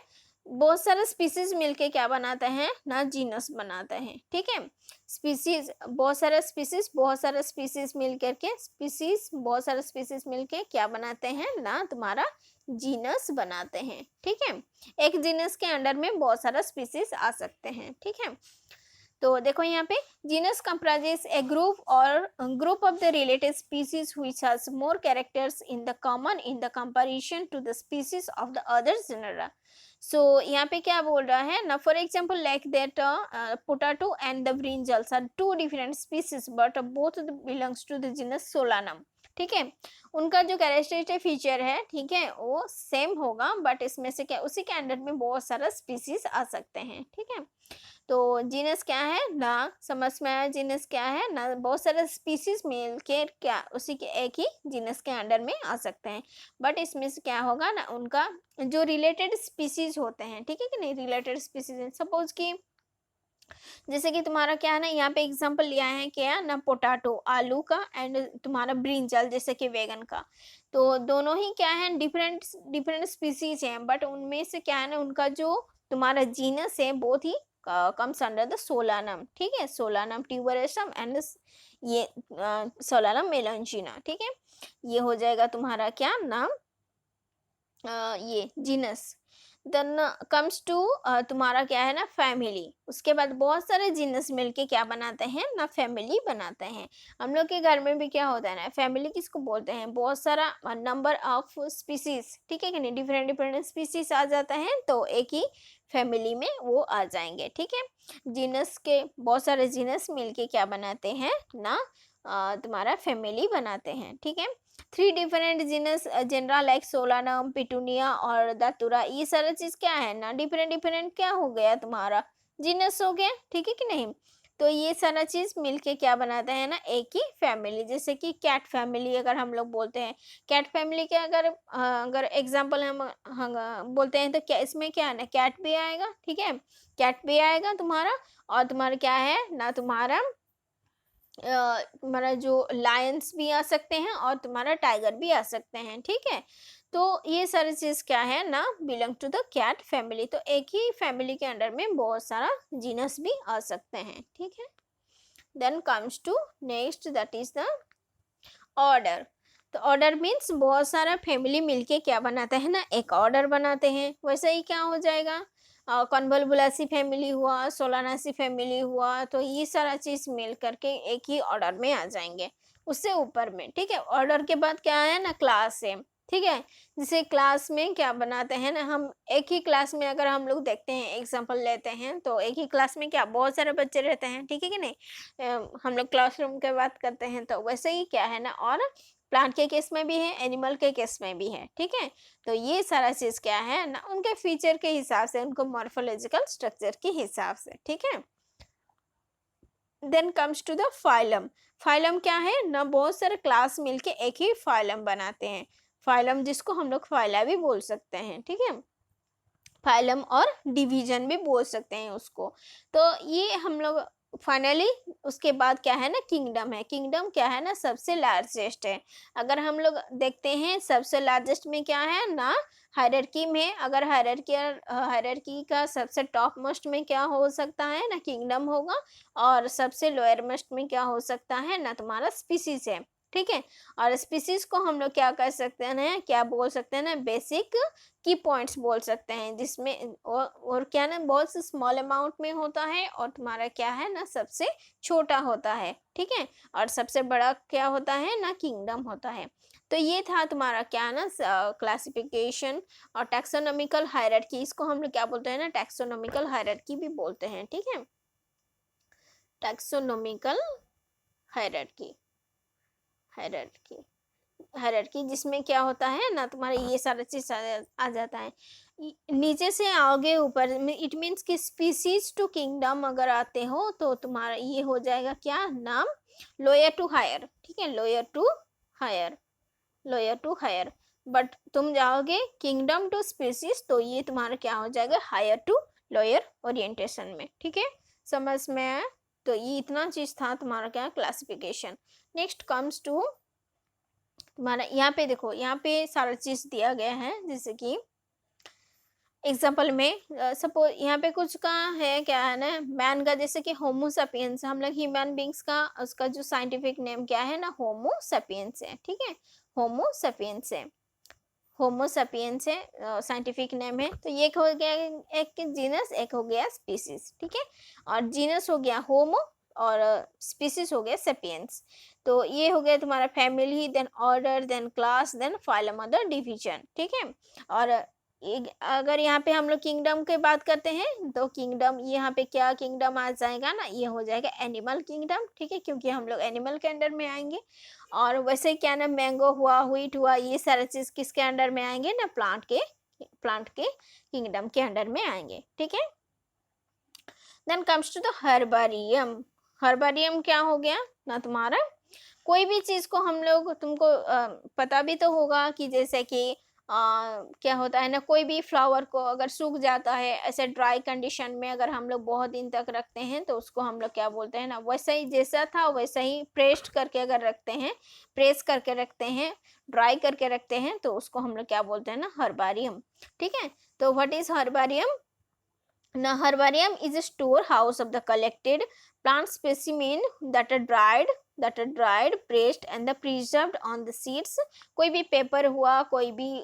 बहुत सारे स्पीसीज मिलके क्या बनाते हैं ना, जीनस बनाते हैं, ठीक है। स्पीसीज बहुत सारे स्पीसीज मिल करके बहुत सारे स्पीसीज मिलके क्या बनाते हैं ना, तुम्हारा जीनस बनाते हैं, ठीक है। एक जीनस के अंडर में बहुत सारा स्पीसीज आ सकते हैं, ठीक है। तो देखो यहाँ पे genus comprises a group of the related species which has more characters in the common in the comparison to the species of the other genera. So यहाँ पे क्या बोल रहा है ना, for example like that potato and the brinjals are two different species but both belongs to the genus Solanum. ठीक है। उनका जो कैरेक्टरिस्टिक फीचर है, ठीक है, वो सेम होगा, बट इसमें से क्या उसी के अंडर में बहुत सारा स्पीसीज आ सकते हैं, ठीक है। तो जीनस क्या है ना, समझ में आया, जीनस क्या है ना, बहुत सारे स्पीसीज मिल के क्या उसी के एक ही जीनस के अंडर में आ सकते हैं, बट इसमें से क्या होगा ना, उनका जो रिलेटेड स्पीसीज होते हैं, ठीक है कि नहीं, रिलेटेड स्पीसीज, सपोज कि जैसे कि तुम्हारा क्या है ना, यहाँ पे एग्जांपल लिया है क्या ना, पोटैटो आलू का, एंड तुम्हारा ब्रिंजल जैसे कि बैगन का, तो दोनों ही क्या है, डिफरेंट डिफरेंट स्पीसीज हैं, बट उनमें से क्या है ना, उनका जो तुम्हारा जीनस है बहुत he comes under the solanum, ठीक है, सोलानम ट्यूबरसम एंड ये सोलानम मेलनजीना, ठीक है। ये हो जाएगा तुम्हारा क्या नाम, ये जीनस। देन कम्स टू तुम्हारा क्या है ना, फैमिली। उसके बाद बहुत सारे जीनस मिलके क्या बनाते हैं ना, फैमिली बनाते हैं। हम लोग के घर में भी क्या होता है ना, फैमिली किसको बोलते हैं, बहुत सारा नंबर ऑफ स्पीसीज, ठीक है कि नहीं, डिफरेंट डिफरेंट स्पीसीज आ जाता है, तो एक ही फैमिली में वो आ जाएंगे, ठीक है। जीनस के बहुत सारे जीनस मिलके क्या बनाते हैं ना, तुम्हारा फैमिली बनाते हैं, ठीक है। 3 different genus genera like Solanum, Petunia और दातुरा, ये सारा चीज क्या है ना, डिफरेंट डिफरेंट क्या हो गया तुम्हारा, जीनस हो गया, ठीक है कि नहीं। तो ये सारा चीज मिलके क्या बनाते हैं ना, एक ही फैमिली। जैसे कि कैट फैमिली अगर हम लोग बोलते हैं, कैट फैमिली के अगर एग्जांपल हम बोलते हैं, तो क्या इसमें क्या है ना, कैट भी आएगा, ठीक है, कैट भी आएगा तुम्हारा, और तुम्हारा क्या है ना, तुम्हारा जो लायंस भी आ सकते हैं और तुम्हारा टाइगर भी आ सकते हैं, ठीक है। तो ये सारी चीज क्या है ना, belong to the cat family. तो एक ही फैमिली के अंडर में बहुत सारा जीनस भी आ सकते हैं, ठीक है। Then comes to next, that is the order. तो ऑर्डर मीन्स बहुत सारा फैमिली मिलके क्या बनाते हैं ना, एक ऑर्डर बनाते हैं। वैसे ही क्या हो जाएगा, कॉन्वोल्वुलासी फैमिली हुआ, सोलानासी फैमिली हुआ, तो ये सारा चीज मिल करके एक ही ऑर्डर में आ जाएंगे, उससे ऊपर में, ठीक है। ऑर्डर के बाद क्या है ना, क्लास है, ठीक है। जैसे क्लास में क्या बनाते हैं ना, हम एक ही क्लास में अगर हम लोग देखते हैं, एग्जांपल लेते हैं, तो एक ही क्लास में क्या बहुत सारे बच्चे रहते हैं, ठीक है कि नहीं। हम लोग क्लासरूम की बात करते हैं, तो वैसे ही क्या है ना, और प्लांट के केस में भी है, एनिमल के केस में भी है, ठीक है। तो ये सारा चीज क्या है ना, उनके फीचर के हिसाब से, उनको मॉर्फोलॉजिकल स्ट्रक्चर के हिसाब से, ठीक है। Then comes to the phylum. Phylum क्या है ना, बहुत सारे क्लास मिलके एक ही फाइलम बनाते हैं। फाइलम जिसको हम लोग फाइला भी बोल सकते हैं, ठीक है, फाइलम और डिवीजन भी बोल सकते हैं उसको। तो ये हम लोग फाइनली, उसके बाद क्या है ना, किंगडम है। किंगडम क्या है ना, सबसे लार्जेस्ट है। अगर हम लोग देखते हैं सबसे लार्जेस्ट में क्या है ना, हायरार्की में, अगर हायरार्की का सबसे टॉप मोस्ट में क्या हो सकता है ना, किंगडम होगा, और सबसे लोअर मोस्ट में क्या हो सकता है ना, तुम्हारा स्पीसीज है, ठीक है। और स्पीसीज को हम लोग क्या कर सकते हैं, क्या बोल सकते हैं ना, बेसिक की पॉइंट्स बोल सकते हैं, जिसमें और क्या ना, बहुत से स्मॉल अमाउंट में होता है, और तुम्हारा क्या है ना, सबसे छोटा होता है, ठीक है। और सबसे बड़ा क्या होता है ना, किंगडम होता है। तो ये था तुम्हारा क्या ना, क्लासिफिकेशन और टैक्सोनॉमिकल हायरार्की। इसको हम लोग क्या बोलते हैं ना, टैक्सोनॉमिकल हायरार्की भी बोलते हैं, ठीक है, टैक्सोनॉमिकल हायरार्की। हायरार्की हायरार्की जिसमें क्या होता है ना, तुम्हारा ये सारा चीज आ जाता है, नीचे से आगे ऊपर में। इट मीन्स कि स्पीसीज टू किंगडम अगर आते हो, तो तुम्हारा ये हो जाएगा क्या नाम, लोअर टू हायर, ठीक है, lower to higher, lower to higher. But तुम जाओगे किंगडम टू स्पीसीज, तो ये तुम्हारा क्या हो जाएगा, हायर टू लोअर ओरिएंटेशन में, ठीक है, समझ में आया। तो ये इतना चीज था तुम्हारा क्या, क्लासिफिकेशन। नेक्स्ट कम्स टू तुम्हारा, यहाँ पे देखो, यहाँ पे सारा चीज दिया गया है। जैसे कि एग्जाम्पल में सपोज यहाँ पे कुछ का है, क्या है ना, मैन का, जैसे कि होमो सपियंस, हम लोग ह्यूमन बींग्स का, उसका जो साइंटिफिक नेम क्या है ना, होमो सपियंस है, ठीक है, होमो सपियंस है, होमो सपियंस है साइंटिफिक नेम है। तो ये हो गया एक जीनस, एक हो गया स्पीसीज, ठीक है। और जीनस हो गया होमो, और स्पीसीज हो गया सेपियंस। तो ये हो गया तुम्हारा family, then order, then class, then phylum, other division, ठीक है। और अगर यहाँ पे हम लोग किंगडम की बात करते हैं तो किंगडम, यहाँ पे क्या किंगडम आ जाएगा ना, ये हो जाएगा एनिमल किंगडम, ठीक है, क्योंकि हम लोग एनिमल के अंडर में आएंगे। और वैसे ही क्या ना, मैंगो हुआ, व्हीट हुआ, ये सारे चीज किसके अंडर में आएंगे ना, प्लांट के किंगडम के अंडर में आएंगे, ठीक है। Then comes to the herbarium. Herbarium क्या हो गया ना तुम्हारा, कोई भी चीज को हम लोग, तुमको पता भी तो होगा कि जैसे कि क्या होता है ना, कोई भी फ्लावर को अगर सूख जाता है ऐसे ड्राई कंडीशन में, अगर हम लोग बहुत दिन तक रखते हैं तो उसको हम लोग क्या बोलते हैं ना, वैसा ही जैसा था वैसा ही प्रेस्ड करके अगर रखते हैं, प्रेस करके रखते हैं, ड्राई करके रखते हैं, तो उसको हम लोग क्या बोलते हैं ना, हर्बारियम, ठीक है। तो what is herbarium? Now, herbarium is a storehouse of the collected plant specimen that are dried, pressed and the preserved on the seeds. कोई भी पेपर हुआ, कोई भी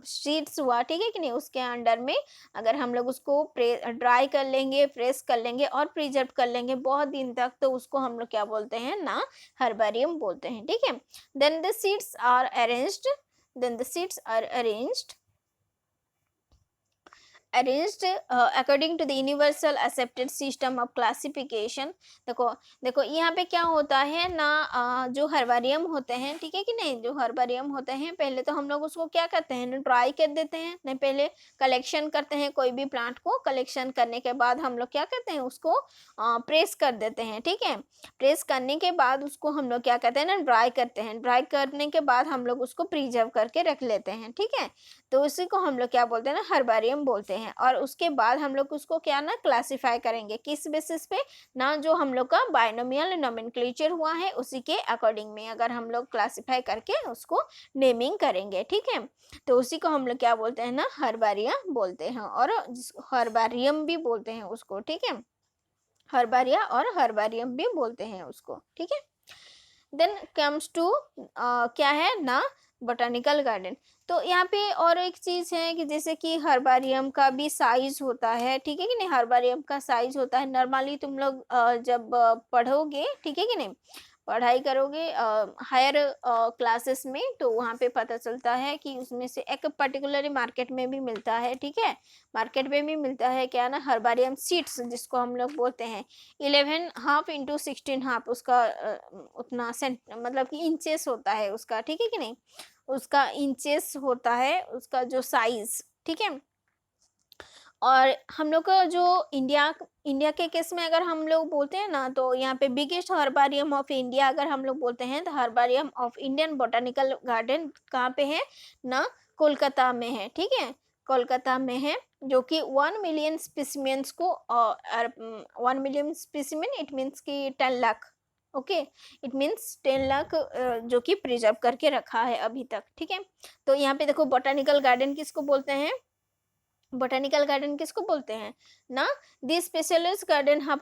सीड्स हुआ, ठीक है कि नहीं, उसके अंडर में अगर हम लोग उसको ड्राई कर लेंगे, प्रेस कर लेंगे और प्रिजर्व कर लेंगे बहुत दिन तक, तो उसको हम लोग क्या बोलते हैं ना, हर्बारियम बोलते हैं, ठीक है। Then the seeds are arranged according to the universal accepted system of classification। देखो देखो यहाँ पे क्या होता है ना, जो हर्बारियम होते हैं, ठीक है कि नहीं, जो हर्बारियम होते हैं पहले तो हम लोग उसको क्या करते हैं ना, ड्राई कर देते हैं, नहीं पहले कलेक्शन करते हैं, कोई भी प्लांट को कलेक्शन करने के बाद हम लोग क्या करते हैं, उसको प्रेस कर देते हैं, ठीक है। प्रेस करने के बाद उसको हम लोग क्या करते हैं ना, ड्राई करते हैं, ड्राई करने के बाद हम लोग उसको प्रिजर्व करके रख लेते हैं, ठीक है। तो उसी को हम लोग क्या बोलते हैं ना, हर्बारियम बोलते हैं। और उसके बाद हम लोग उसको क्या ना, क्लासिफाई करेंगे, किस बेसिस पे ना, जो हम लोग का बायनोमियल नोमेनक्लेचर हुआ है उसी के अकॉर्डिंग में अगर हम लोग क्लासिफाई करके उसको नेमिंग करेंगे, ठीक है। तो उसी को हम लोग क्या बोलते हैं ना, हर्बारिया बोलते हैं, और हर्बारियम भी बोलते हैं उसको, ठीक है। हर्बारिया और हर्बारियम भी बोलते हैं उसको, ठीक है। देन कम्स टू क्या है ना, बोटानिकल गार्डन। तो यहाँ पे और एक चीज है कि जैसे कि हर्बारियम का भी साइज होता है, ठीक है कि नहीं, हर्बारियम का साइज होता है। नॉर्मली तुम लोग जब पढ़ोगे, ठीक है कि नहीं, पढ़ाई करोगे हायर क्लासेस में, तो वहाँ पे पता चलता है कि उसमें से एक पर्टिकुलरली मार्केट में भी मिलता है, ठीक है, मार्केट में भी मिलता है क्या ना, हर्बारियम सीड्स जिसको हम लोग बोलते हैं, 11.5 इंटू 16.5 उसका उतना सेंट मतलब कि इंचेस होता है उसका, ठीक है कि नहीं, उसका इंचेस होता है उसका जो साइज, ठीक है। और हम लोग का जो इंडिया के केस में अगर हम लोग बोलते हैं ना, तो यहाँ पे बिगेस्ट हर्बारियम ऑफ इंडिया अगर हम लोग बोलते हैं, तो हर्बारियम ऑफ इंडियन बोटानिकल गार्डन कहाँ पे है ना, कोलकाता में है, ठीक है, कोलकाता में है, जो कि 1 मिलियन स्पेसिमेंस को 1 मिलियन स्पेसिमेन इट मीन्स कि 10 lakh, okay, it means 10 lakh जो कि प्रिजर्व करके रखा है अभी तक, ठीक है। तो यहाँ पे देखो, बोटानिकल गार्डन किसको बोलते हैं, बोटानिकल गार्डन किसको बोलते हैं ना, this specialist garden have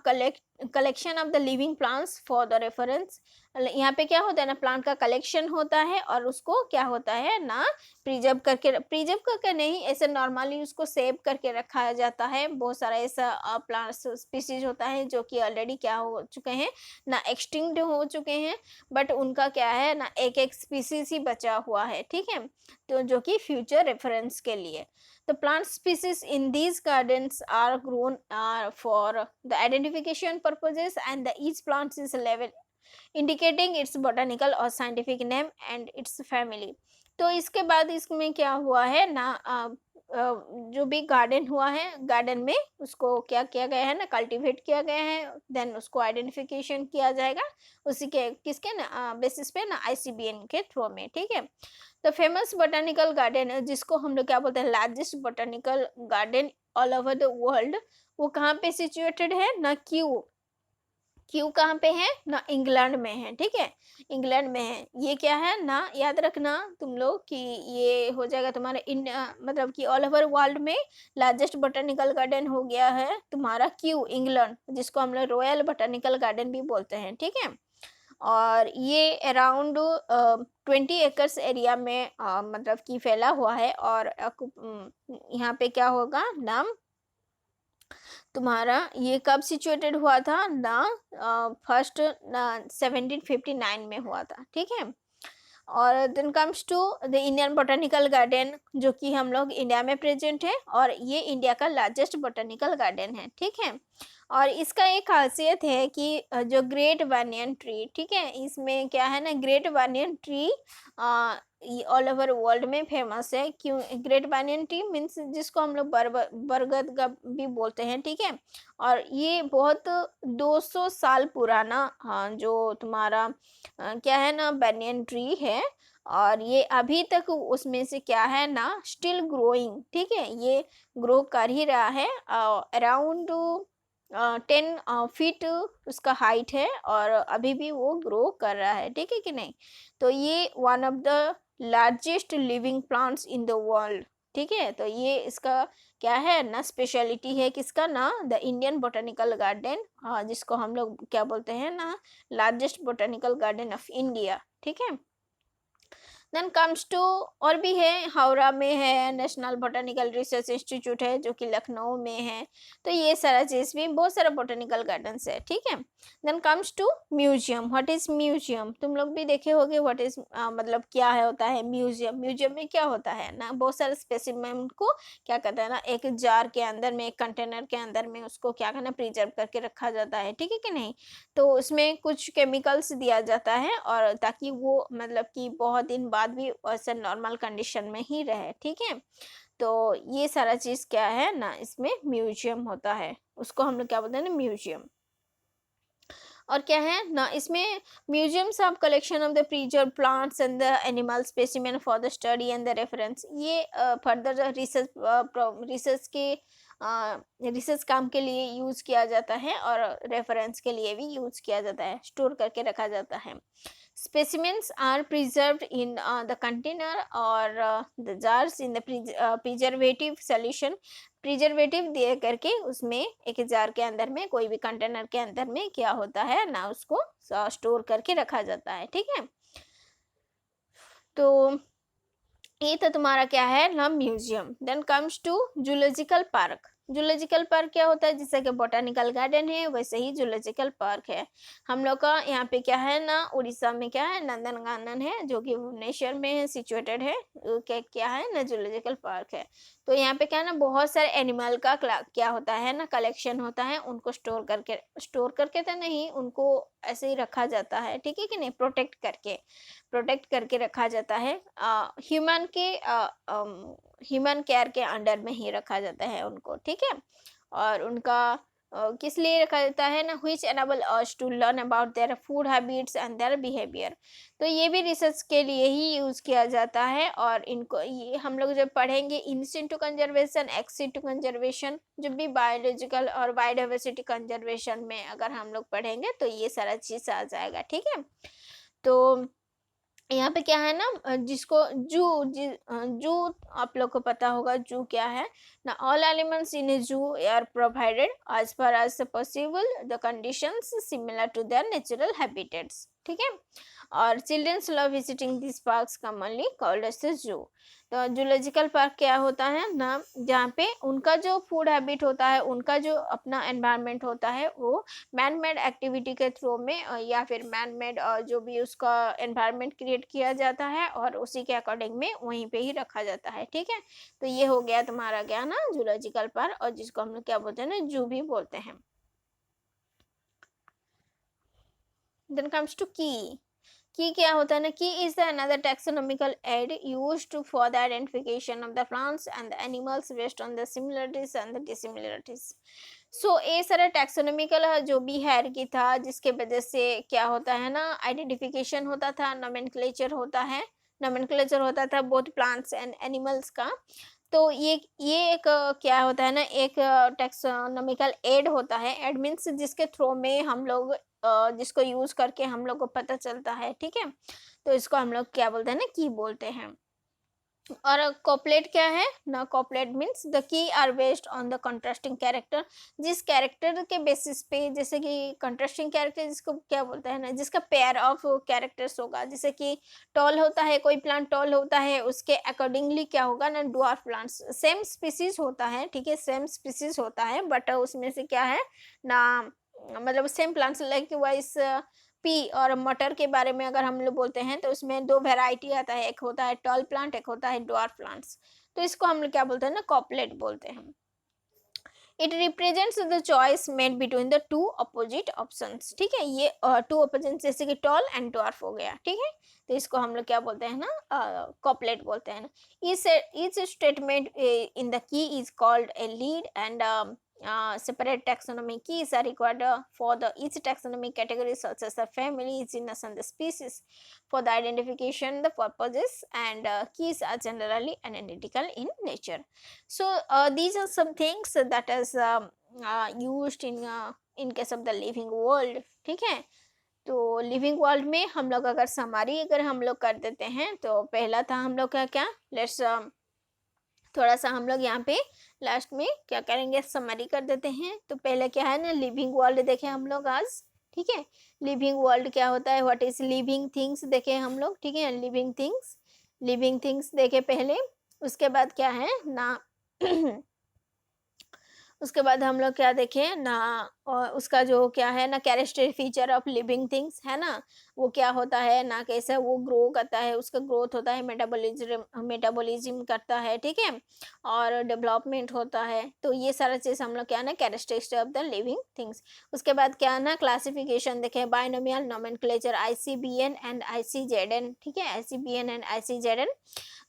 collection of the living plants for the reference. यहाँ पे क्या होता है ना, प्लांट का कलेक्शन होता है और उसको क्या होता है ना, प्रिजर्व करके नहीं, ऐसे नॉर्मली उसको सेव करके रखा जाता है। बहुत सारा ऐसा प्लांट स्पीसीज होता है जो कि ऑलरेडी क्या हो चुके हैं ना, एक्सटिंक्ट हो चुके हैं, बट उनका क्या है ना, एक एक स्पीसीज ही बचा हुआ है, ठीक है, तो जो कि फ्यूचर रेफरेंस के लिए। The plant species in these gardens are grown for the identification purposes, and each plant is level indicating its botanical or scientific name and its family। तो इसके बाद इसमें क्या हुआ है ना, जो भी गार्डन हुआ है, गार्डन में उसको क्या किया गया है ना, कल्टीवेट किया गया है, देन उसको आइडेंटिफिकेशन किया जाएगा उसी के किसके ना बेसिस पे ना, ICBN के थ्रू में, ठीक है। तो फेमस बोटानिकल गार्डन जिसको हम लोग क्या बोलते हैं, largest botanical garden all over the world, वो कहाँ पे सिचुएटेड है ना, क्यू कहाँ पे है ना, इंग्लैंड में है, ठीक है, इंग्लैंड में है। ये क्या है ना, याद रखना तुम लोग कि ये हो जाएगा तुम्हारे इंडिया, मतलब कि ऑल ओवर वर्ल्ड में लार्जेस्ट बोटानिकल गार्डन हो गया है तुम्हारा क्यू, इंग्लैंड, जिसको हम लोग रॉयल बोटानिकल गार्डन भी बोलते हैं, ठीक है। और ये अराउंड 20 एकर्स एरिया में मतलब कि फैला हुआ है। और यहाँ पे क्या होगा नाम तुम्हारा, ये कब सिचुएटेड हुआ था ना, फर्स्ट 1759 में हुआ था, ठीक है। और then comes to the Indian botanical garden, जो कि हम लोग इंडिया में प्रेजेंट है, और ये इंडिया का लार्जेस्ट बोटानिकल गार्डन है, ठीक है। और इसका एक खासियत है कि जो ग्रेट बानियन ट्री, ठीक है, इसमें क्या है ना, great banyan tree all over world में फेमस है। क्यों ग्रेट बानियन ट्री मीन्स जिसको हम लोग बरगद का भी बोलते हैं, ठीक है। और ये बहुत 200 साल पुराना, हाँ, जो तुम्हारा क्या है ना, बानियन ट्री है। और ये अभी तक उसमें से क्या है ना, स्टिल ग्रोइंग, ठीक है, ये ग्रो कर ही रहा है। अराउंड 10 फीट उसका हाइट है, और अभी भी वो ग्रो कर रहा है, ठीक है कि नहीं। तो ये one of the largest living plants in the world, ठीक है। तो ये इसका क्या है ना, स्पेशलिटी है किसका ना, द इंडियन बोटानिकल गार्डन, हाँ, जिसको हम लोग क्या बोलते हैं ना, largest botanical garden of India, ठीक है। देन कम्स टू, और भी है, हावड़ा में है, नेशनल बोटानिकल रिसर्च इंस्टीट्यूट है जो कि लखनऊ में है। तो ये सारा चीज भी, बहुत सारा बोटानिकल गार्डन्स है, ठीक है। Then comes to museum. What is museum, तुम लोग भी देखे होगे व्हाट इज, मतलब क्या है होता है म्यूजियम। म्यूजियम में क्या होता है ना, बहुत सारे स्पेसिमेन को क्या कहता है ना, एक जार के अंदर में, एक कंटेनर के अंदर में उसको क्या करना, प्रिजर्व करके रखा जाता है, ठीक है कि नहीं। तो उसमें कुछ केमिकल्स दिया जाता है, और ताकि वो मतलब कि बहुत दिन बाद भी वैसे नॉर्मल कंडीशन में ही रहे, ठीक है। तो ये सारा चीज क्या है ना, इसमें म्यूजियम होता है, उसको हम लोग क्या बोलते हैं ना, म्यूजियम। और क्या है ना, इसमें museums of collection of the preserve plants and the animal specimen for the study and the reference. ये फर्दर रिसर्च के रिसर्च काम के लिए यूज किया जाता है, और रेफरेंस के लिए भी यूज किया जाता है, स्टोर करके रखा जाता है। Specimens are preserved in the container or the jars in the preservative solution। Preservative दे करके उसमें एक जार के अंदर में, कोई भी कंटेनर के अंदर में क्या होता है ना, उसको स्टोर करके रखा जाता है, ठीक है। तो ये तो तुम्हारा क्या है ना, museum. Then comes to zoological park. Zoological park क्या होता है, जैसे कि बोटानिकल गार्डन है वैसे ही जूलॉजिकल पार्क है। हम लोग का यहाँ पे क्या है ना, उड़ीसा में क्या है, नंदनकानन है, जो कि भुवनेश्वर में है, सिचुएटेड है। क्या है ना, जूलॉजिकल पार्क है। तो यहाँ पे क्या है ना, बहुत सारे एनिमल का क्या होता है ना, कलेक्शन होता है, उनको स्टोर करके तो नहीं, उनको ऐसे ही रखा जाता है, ठीक है कि नहीं, प्रोटेक्ट करके रखा जाता है। ह्यूमन केयर के अंडर में ही रखा जाता है उनको, ठीक है। और उनका किस लिए रखा जाता है ना, which enable us to learn about their food habits and their behavior। तो ये भी रिसर्च के लिए ही यूज किया जाता है। और इनको ये हम लोग जब पढ़ेंगे in situ conservation, ex situ conservation, जब भी बायोलॉजिकल और बायोडाइवर्सिटी कंजर्वेशन में अगर हम लोग पढ़ेंगे तो ये सारा चीज आ जाएगा, ठीक है। तो यहाँ पे क्या है ना, जिसको जू आप लोग को पता होगा, जू क्या है ना, all elements in a zoo are provided as far as possible the conditions similar to their natural habitats, ठीक है। और childrens love visiting this parks commonly called as zoo. तो जूलॉजिकल पार्क क्या होता है ना, जहाँ पे उनका जो फूड हैबिट होता है, उनका जो अपना एनवायरनमेंट होता है, वो मैन मेड एक्टिविटी के थ्रू में या फिर मैन मेड जो भी उसका एनवायरनमेंट क्रिएट किया जाता है, और उसी के अकॉर्डिंग में वहीं पे ही रखा जाता है, ठीक है। तो ये हो गया तुम्हारा क्या ना, जूलॉजिकल पार्क, और जिसको हम लोग क्या बोलते हैं ना, जू भी बोलते हैं। देन कम्स टू की क्या होता है ना, key is the another taxonomical aid used for the identification of the plants and the animals based on the similarities and the dissimilarities. So ये सारा टैक्सोनॉमिकल जो भी है की था, जिसके वजह से क्या होता है ना, आइडेंटिफिकेशन होता था, नोमेनक्लेचर होता था बोथ प्लांट्स एंड एनिमल्स का। तो ये एक क्या होता है ना, एक टैक्सोनॉमिकल एड होता है। एड मीन्स जिसके थ्रू में हम लोग जिसको यूज करके हम लोग को पता चलता है, ठीक है। तो इसको हम लोग क्या बोलते हैं ना, की बोलते हैं। और कॉपलेट क्या है ना, couplet means the key are based on the contrasting character. जिस कैरेक्टर के बेसिस पे, जैसे कि कंट्रास्टिंग कैरेक्टर जिसको क्या बोलते हैं ना, जिसका पेयर ऑफ कैरेक्टर्स होगा, जैसे कि टॉल होता है, कोई प्लांट टॉल होता है, उसके अकॉर्डिंगली क्या होगा ना, ड्वार्फ प्लांट्स सेम स्पीसीज होता है, ठीक है, सेम स्पीसीज होता है, बट उसमें से क्या है ना, मतलब same plants like wise P और मटर के बारे में अगर हम लोग बोलते हैं तो उसमें दो वेराइटी आता है, एक होता है टॉल प्लांट, एक होता है ड्वार्फ प्लांट्स। तो इसको हम लोग क्या बोलते हैं ना, कॉपलेट बोलते हैं। It represents the choice made between the two opposite options. ठीक है, ये टू अपोजिट जैसे कि टॉल एंड ड्वार्फ हो गया। ठीक है, तो इसको हम लोग क्या बोलते हैं ना, कॉपलेट बोलते हैं ना। each statement in the key is called a lead, and separate taxonomy keys are required for the each taxonomy category, such as the family, genus, and the species. For the identification, the purposes and keys are generally analytical in nature. So these are some things that is used in case of the living world. ठीक है, तो living world में हम लोग अगर summary अगर हम लोग कर देते हैं, तो पहला था हम लोग का क्या, लेट्स थोड़ा सा हम लोग यहाँ पे लास्ट में क्या करेंगे, समरी कर देते हैं। तो पहले क्या है ना, लिविंग वर्ल्ड देखे हम लोग आज। ठीक है, लिविंग वर्ल्ड क्या होता है, व्हाट इज लिविंग थिंग्स देखे हम लोग। ठीक है, लिविंग थिंग्स देखे पहले। उसके बाद क्या है ना उसके बाद हम लोग क्या देखें ना, और उसका जो क्या है ना, characteristic feature of living things है ना, वो क्या होता है ना, कैसे वो ग्रो करता है, उसका ग्रोथ होता है, मेटाबॉलिज्म करता है। ठीक है, और डेवलपमेंट होता है। तो ये सारा चीज़ हम लोग क्या ना, characteristic of the living things. उसके बाद क्या ना, क्लासिफिकेशन देखें, binomial nomenclature, ICBN and ICZN। ठीक है, ICBN and ICZN।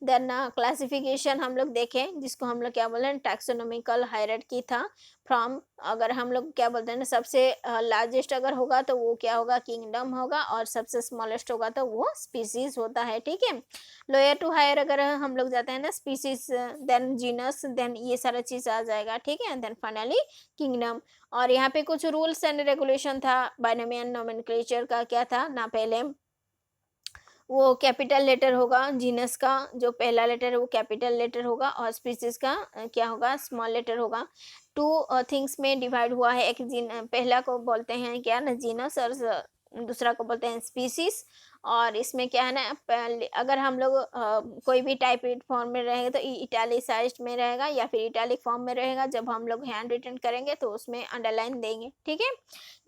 Then classification हम लोग देखें, जिसको हम लोग क्या बोले हैं, टैक्सोनॉमिकल हायरार्की था। फ्रॉम, अगर हम लोग क्या बोलते हैं ना, सबसे लार्जेस्ट अगर होगा तो वो क्या होगा, किंगडम होगा, और सबसे स्मॉलेस्ट होगा तो वो स्पीसीज होता है। ठीक है, लोअर टू हायर अगर हम लोग जाते हैं ना, स्पीसीज, देन जीनस, देन ये सारा चीज आ जाएगा। ठीक है, देन फाइनली किंगडम। और यहाँ पे कुछ रूल्स एंड रेगुलेशन था बाइनोमियल नोमेनक्लेचर का। क्या था ना, पहले वो कैपिटल लेटर होगा, जीनस का जो पहला लेटर है वो कैपिटल लेटर होगा, और स्पीसीज का क्या होगा, स्मॉल लेटर होगा। टू थिंग्स में डिवाइड हुआ है, एक पहला को बोलते हैं क्या ना, जीनस, और दूसरा को बोलते हैं स्पीसीज। और इसमें क्या है ना, अगर हम लोग कोई भी टाइप फॉर्म में रहेगा तो इटैलिसाइज्ड में रहेगा, या फिर इटैलिक फॉर्म में रहेगा। जब हम लोग हैंड रिटन करेंगे तो उसमें अंडरलाइन देंगे। ठीक है,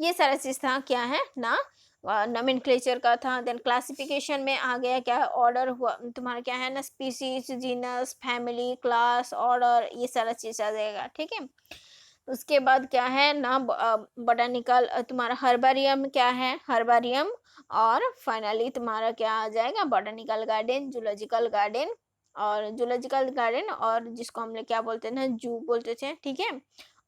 ये सारा चीज़ था क्या है ना, नोमेनक्लेचर का था। देन क्लासिफिकेशन में आ गया क्या, ऑर्डर हुआ तुम्हारा क्या है ना, species, genus, family, class, order, ये सारा चीज आ जाएगा। ठीक है, उसके बाद क्या है ना, बोटानिकल तुम्हारा हर्बारियम क्या है, हर्बारियम। और फाइनली तुम्हारा क्या आ जाएगा, बोटानिकल गार्डन, जूलॉजिकल गार्डन, और जूलॉजिकल गार्डन, और जिसको हम लोग क्या बोलते हैं ना, जू बोलते थे। ठीक है,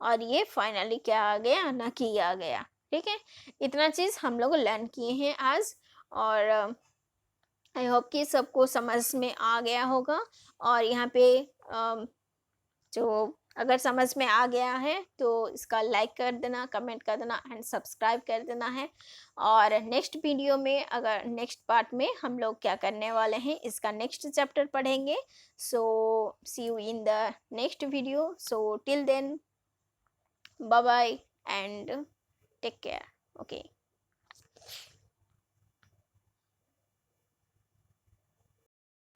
और ये फाइनली क्या आ गया ना, की आ गया। ठीक है, इतना चीज़ हम लोग लर्न किए हैं आज। और आई होप कि सबको समझ में आ गया होगा। और यहाँ पे जो अगर समझ में आ गया है तो इसका लाइक कर देना, कमेंट कर देना, एंड सब्सक्राइब कर देना है। और नेक्स्ट वीडियो में, अगर नेक्स्ट पार्ट में हम लोग क्या करने वाले हैं, इसका नेक्स्ट चैप्टर पढ़ेंगे। So see you in the next video. So till then, bye bye and take care. Okay.